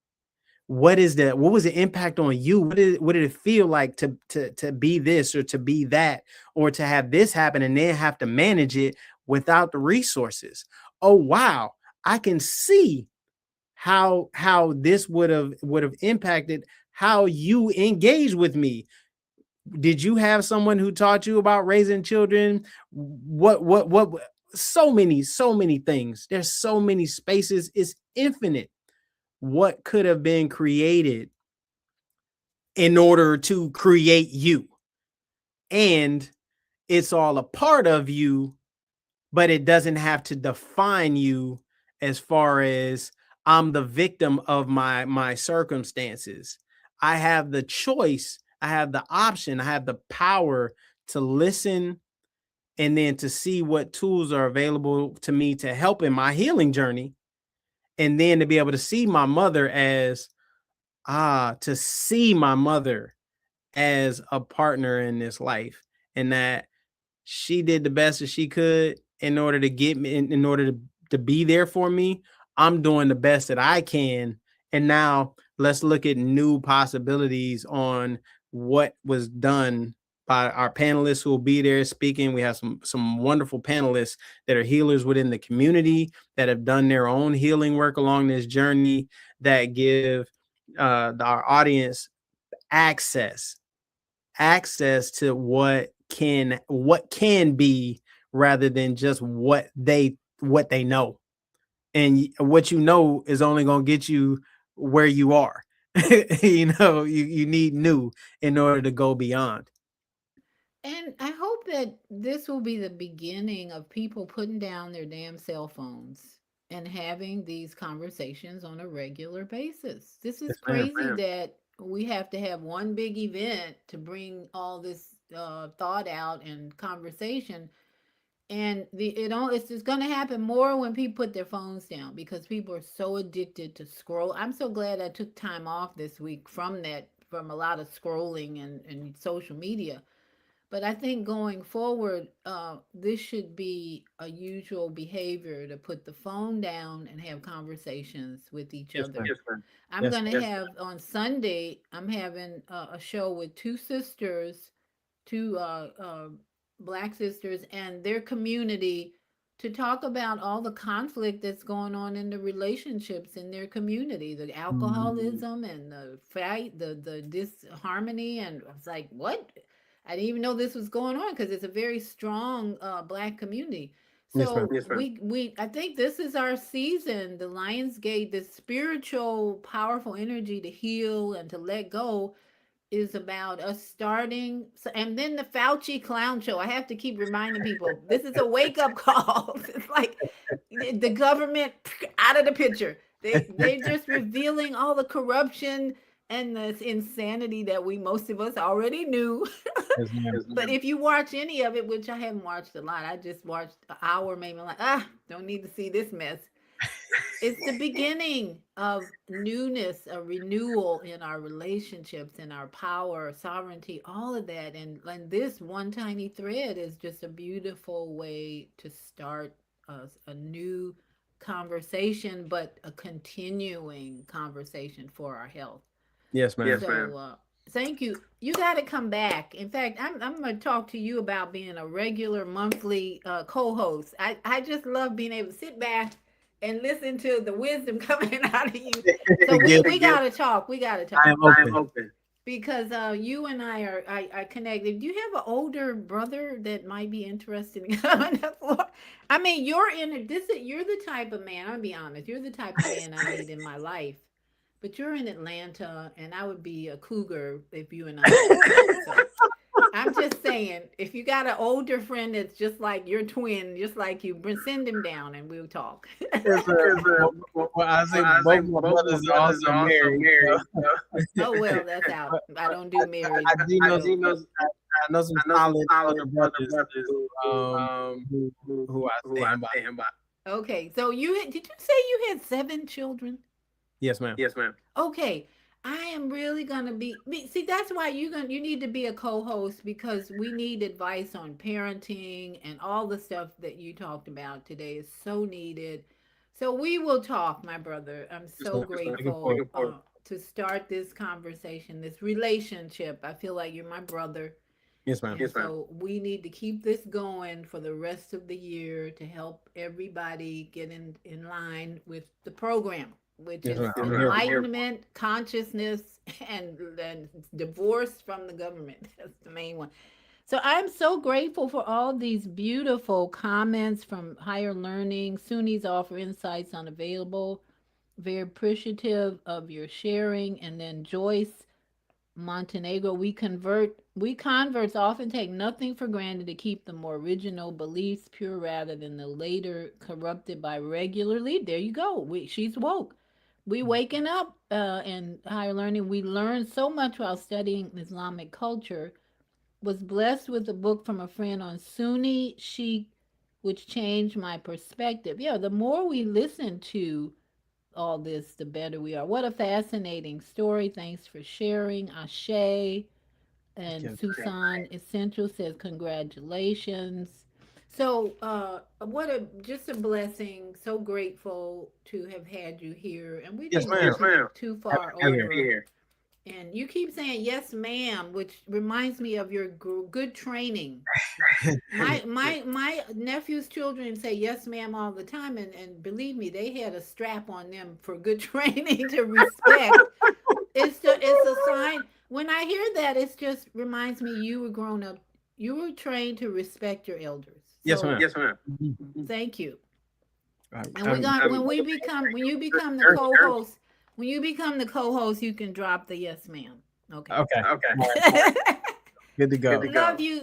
What was the impact on you? What did it feel like to be this, or to be that, or to have this happen and then have to manage it without the resources? Oh wow, I can see how this would have impacted how you engage with me. Did you have someone who taught you about raising children? What so many things. There's so many spaces. It's infinite what could have been created in order to create you. And it's all a part of you, but it doesn't have to define you, as far as I'm the victim of my circumstances. I have the choice, I have the option, I have the power to listen, and then to see what tools are available to me to help in my healing journey. And then to be able to see my mother as to see my mother as a partner in this life, and that she did the best that she could in order to get me in order to be there for me. I'm doing the best that I can. And now let's look at new possibilities on what was done by our panelists who will be there speaking. We have some wonderful panelists that are healers within the community that have done their own healing work along this journey, that give our audience access to what can be, rather than just what they know. And what you know is only going to get you where you are. You need new in order to go beyond. And I hope that this will be the beginning of people putting down their damn cell phones and having these conversations on a regular basis. This is Yes, ma'am. crazy that we have to have one big event to bring all this thought out and conversation. And it's just going to happen more when people put their phones down because people are so addicted to scroll. I'm so glad I took time off this week from a lot of scrolling and social media. But I think going forward, this should be a usual behavior to put the phone down and have conversations with each Yes, other. ma'am. Yes, ma'am. I'm Yes, going ma'am. to have on Sunday, I'm having a show with two sisters, two black sisters, and their community to talk about all the conflict that's going on in the relationships in their community, the alcoholism and the fight, the disharmony. And I was like, what? I didn't even know this was going on because it's a very strong black community. Yes, ma'am. So yes, we I think this is our season, the Lionsgate, this spiritual, powerful energy to heal and to let go is about us starting. So, and then the Fauci clown show. I have to keep reminding people this is a wake up call. It's like the government out of the picture. They're just revealing all the corruption and the insanity that most of us already knew. Yes, ma'am. But if you watch any of it, which I haven't watched a lot, I just watched an hour, maybe, like, don't need to see this mess. It's the beginning of newness, a renewal in our relationships, in our power, sovereignty, all of that. And this one tiny thread is just a beautiful way to start a new conversation, but a continuing conversation for our health. Yes, ma'am. Yes, ma'am. Thank you. You got to come back. In fact, I'm going to talk to you about being a regular monthly co-host. I just love being able to sit back and listen to the wisdom coming out of you. So we got to talk. We got to talk. I am open. Because you and I connected. Do you have an older brother that might be interested in coming up for? I mean, you're the type of man, I'll be honest, you're the type of man I need in my life. But you're in Atlanta, and I would be a cougar if you and I met. So I'm just saying, if you got an older friend that's just like your twin, just like you, send him down and we'll talk. Yes, well, I say both my brothers are also married. Oh well, that's out. I don't do married. I do know, I know some solid older brothers who I stand by. Okay, so did you say you had 7 children? Yes, ma'am. Yes, ma'am. Okay, I am really gonna see. That's why you need to be a co-host because we need advice on parenting and all the stuff that you talked about today is so needed. So we will talk, my brother. I'm so grateful to start this conversation, this relationship. I feel like you're my brother. Yes, ma'am. And so we need to keep this going for the rest of the year to help everybody get in line with the program, which Yes, is ma'am. enlightenment, consciousness, and divorce from the government. That's the main one. So I'm so grateful for all these beautiful comments from higher learning. SUNY's offer insights unavailable. Very appreciative of your sharing. And then Joyce Montenegro, we converts often take nothing for granted to keep the more original beliefs pure rather than the later corrupted by regularly. There you go. She's woke. We waking up in higher learning. We learn so much while studying Islamic culture. Was blessed with a book from a friend on Sunni Sheikh, which changed my perspective. Yeah, the more we listen to all this, the better we are. What a fascinating story. Thanks for sharing. Ashe. And Yes. Susan Essential says, congratulations. So, what just a blessing. So grateful to have had you here. And we Yes, didn't ma'am. go too far Happy to be over. here. And you keep saying yes, ma'am, which reminds me of your good training. My nephew's children say yes, ma'am, all the time, and believe me, they had a strap on them for good training to respect. It's a sign. When I hear that, it just reminds me you were grown up. You were trained to respect your elders. Yes, So ma'am. Yes, ma'am. thank you. And we I'm got when you become the co-host, when you become the co-host, you can drop the yes, ma'am. Okay. okay. Okay. Good to go.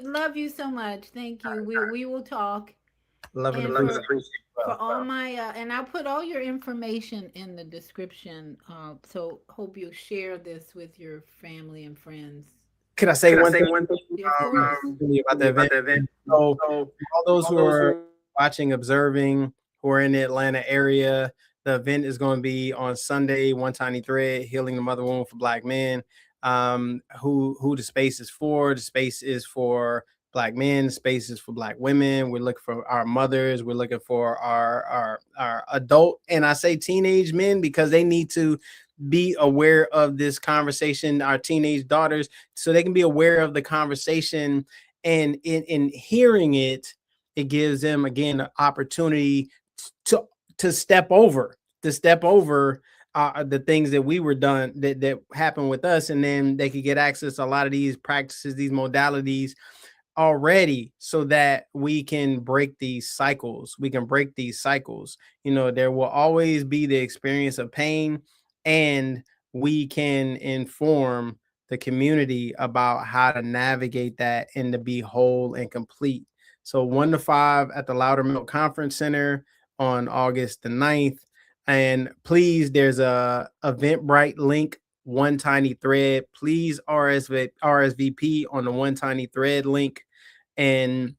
Love you so much. Thank you. We will talk. Love and And appreciate. for all my and I'll put all your information in the description. So hope you share this with your family and friends. Could I say one thing? Yeah, of course. Really about the event. So all those who are watching, observing, who are in the Atlanta area, the event is going to be on Sunday. One Tiny Thread, healing the mother wound for Black men. Who the space is for? The space is for Black men. The space is for Black women. We're looking for our mothers. We're looking for our adult, and I say teenage men because they need to be aware of this conversation. Our teenage daughters, so they can be aware of the conversation, and in hearing it, it gives them again an opportunity to step over the things that we were done that happened with us, and then they could get access to a lot of these practices, these modalities already, so that we can break these cycles. You know, there will always be the experience of pain, and we can inform the community about how to navigate that and to be whole and complete. So 1 to 5 at the Loudermilk Conference Center on August the 9th. And please, there's a Eventbrite link, One Tiny Thread. Please RSVP on the One Tiny Thread link, and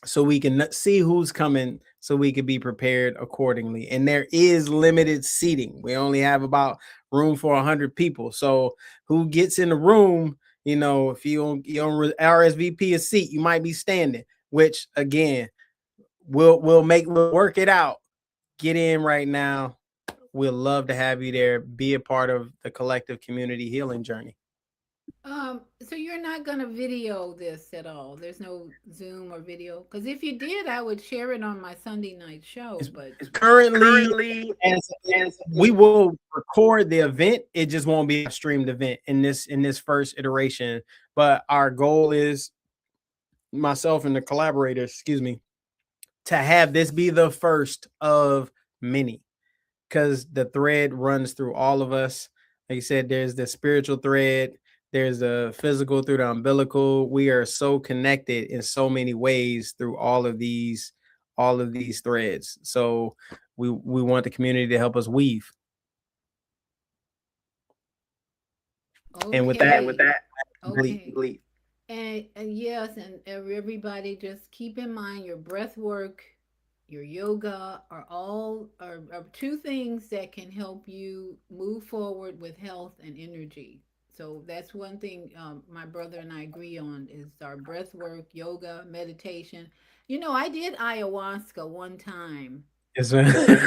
so we can see who's coming, so we can be prepared accordingly. And there is limited seating. We only have about room for 100 people. So who gets in the room, you know, if you don't RSVP a seat, you might be standing, which again, we'll work it out. Get in right now. We'd love to have you there. Be a part of the collective community healing journey. So you're not gonna video this at all. There's no Zoom or video. Because if you did, I would share it on my Sunday night show. But Currently, as we will record the event, it just won't be a streamed event in this first iteration. But our goal is, myself and the collaborators, to have this be the first of many, because the thread runs through all of us. Like you said, there's the spiritual thread, there's the physical through the umbilical. We are so connected in so many ways through all of these threads. So we want the community to help us weave. okay. And with that, Okay. bleed. And yes, and everybody just keep in mind your breath work, your yoga are two things that can help you move forward with health and energy. So that's one thing my brother and I agree on is our breath work, yoga, meditation. You know, I did ayahuasca one time. Yes, sir.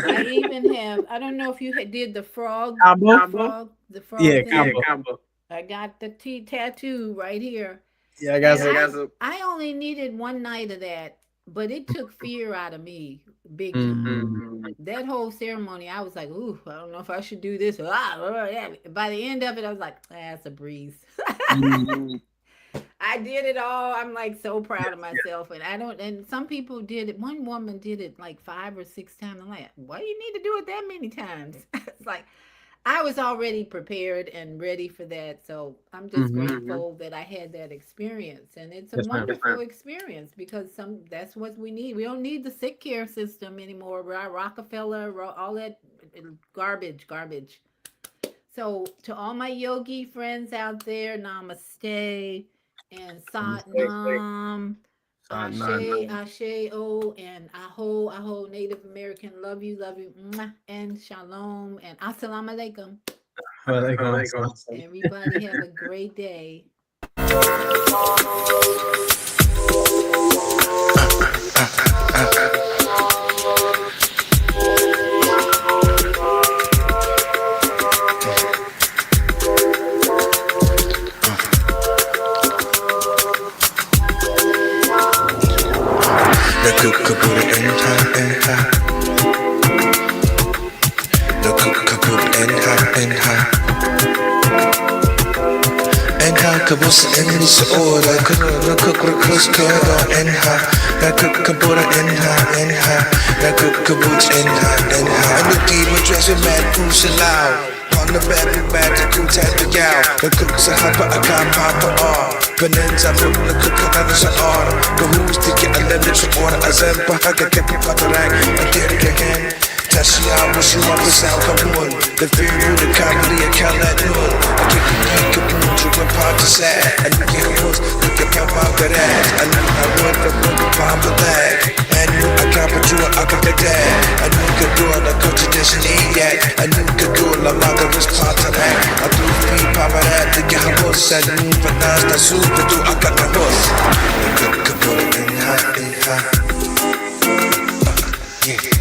I even have, I don't know if you did the frog, Combo? the frog Yeah, thing. combo. I got the tattoo right here. Yeah, I got And some. I only needed one night of that, but it took fear out of me big time. That whole ceremony, I was like, ooh, I don't know if I should do this. Yeah. By the end of it, I was like, that's a breeze. I did it all. I'm like so proud of myself. And some people did it. One woman did it like 5 or 6 times. I'm like, why do you need to do it that many times? It's like, I was already prepared and ready for that. So I'm just grateful that I had that experience. And it's a wonderful experience because that's what we need. We don't need the sick care system anymore. Rockefeller, all that garbage. So to all my yogi friends out there, namaste and sat nam. Ashe, oh, and aho, Native American, love you, mwah, and shalom, and assalamu alaikum. Everybody have a great day. cook and Kabus in this order, cook and ha, kabura and ha, kaboots and ha, and the team will dress a man who's allowed. On the bed, to cook the gal, the cooks a hopper, a calm hopper, Penenza, the cook another order, the who's to get a limit order, a zempa, I can keep it on the rack, and get it again. Tashiya, wishing up the sound, come on. The fear of the comedy, I can't let no. I kick a boom to a part to sad. And you get yours, look at my mom, that ass. I knew I would the bomb the leg. And you, I can't put you up at the dad. I knew could do it, I could tradition eat yet. I knew could do it, my mother was part of that. I do feed Papa that, the guy was said, but now it's not super, do I got the horse. The cook could put it in hot, yeah.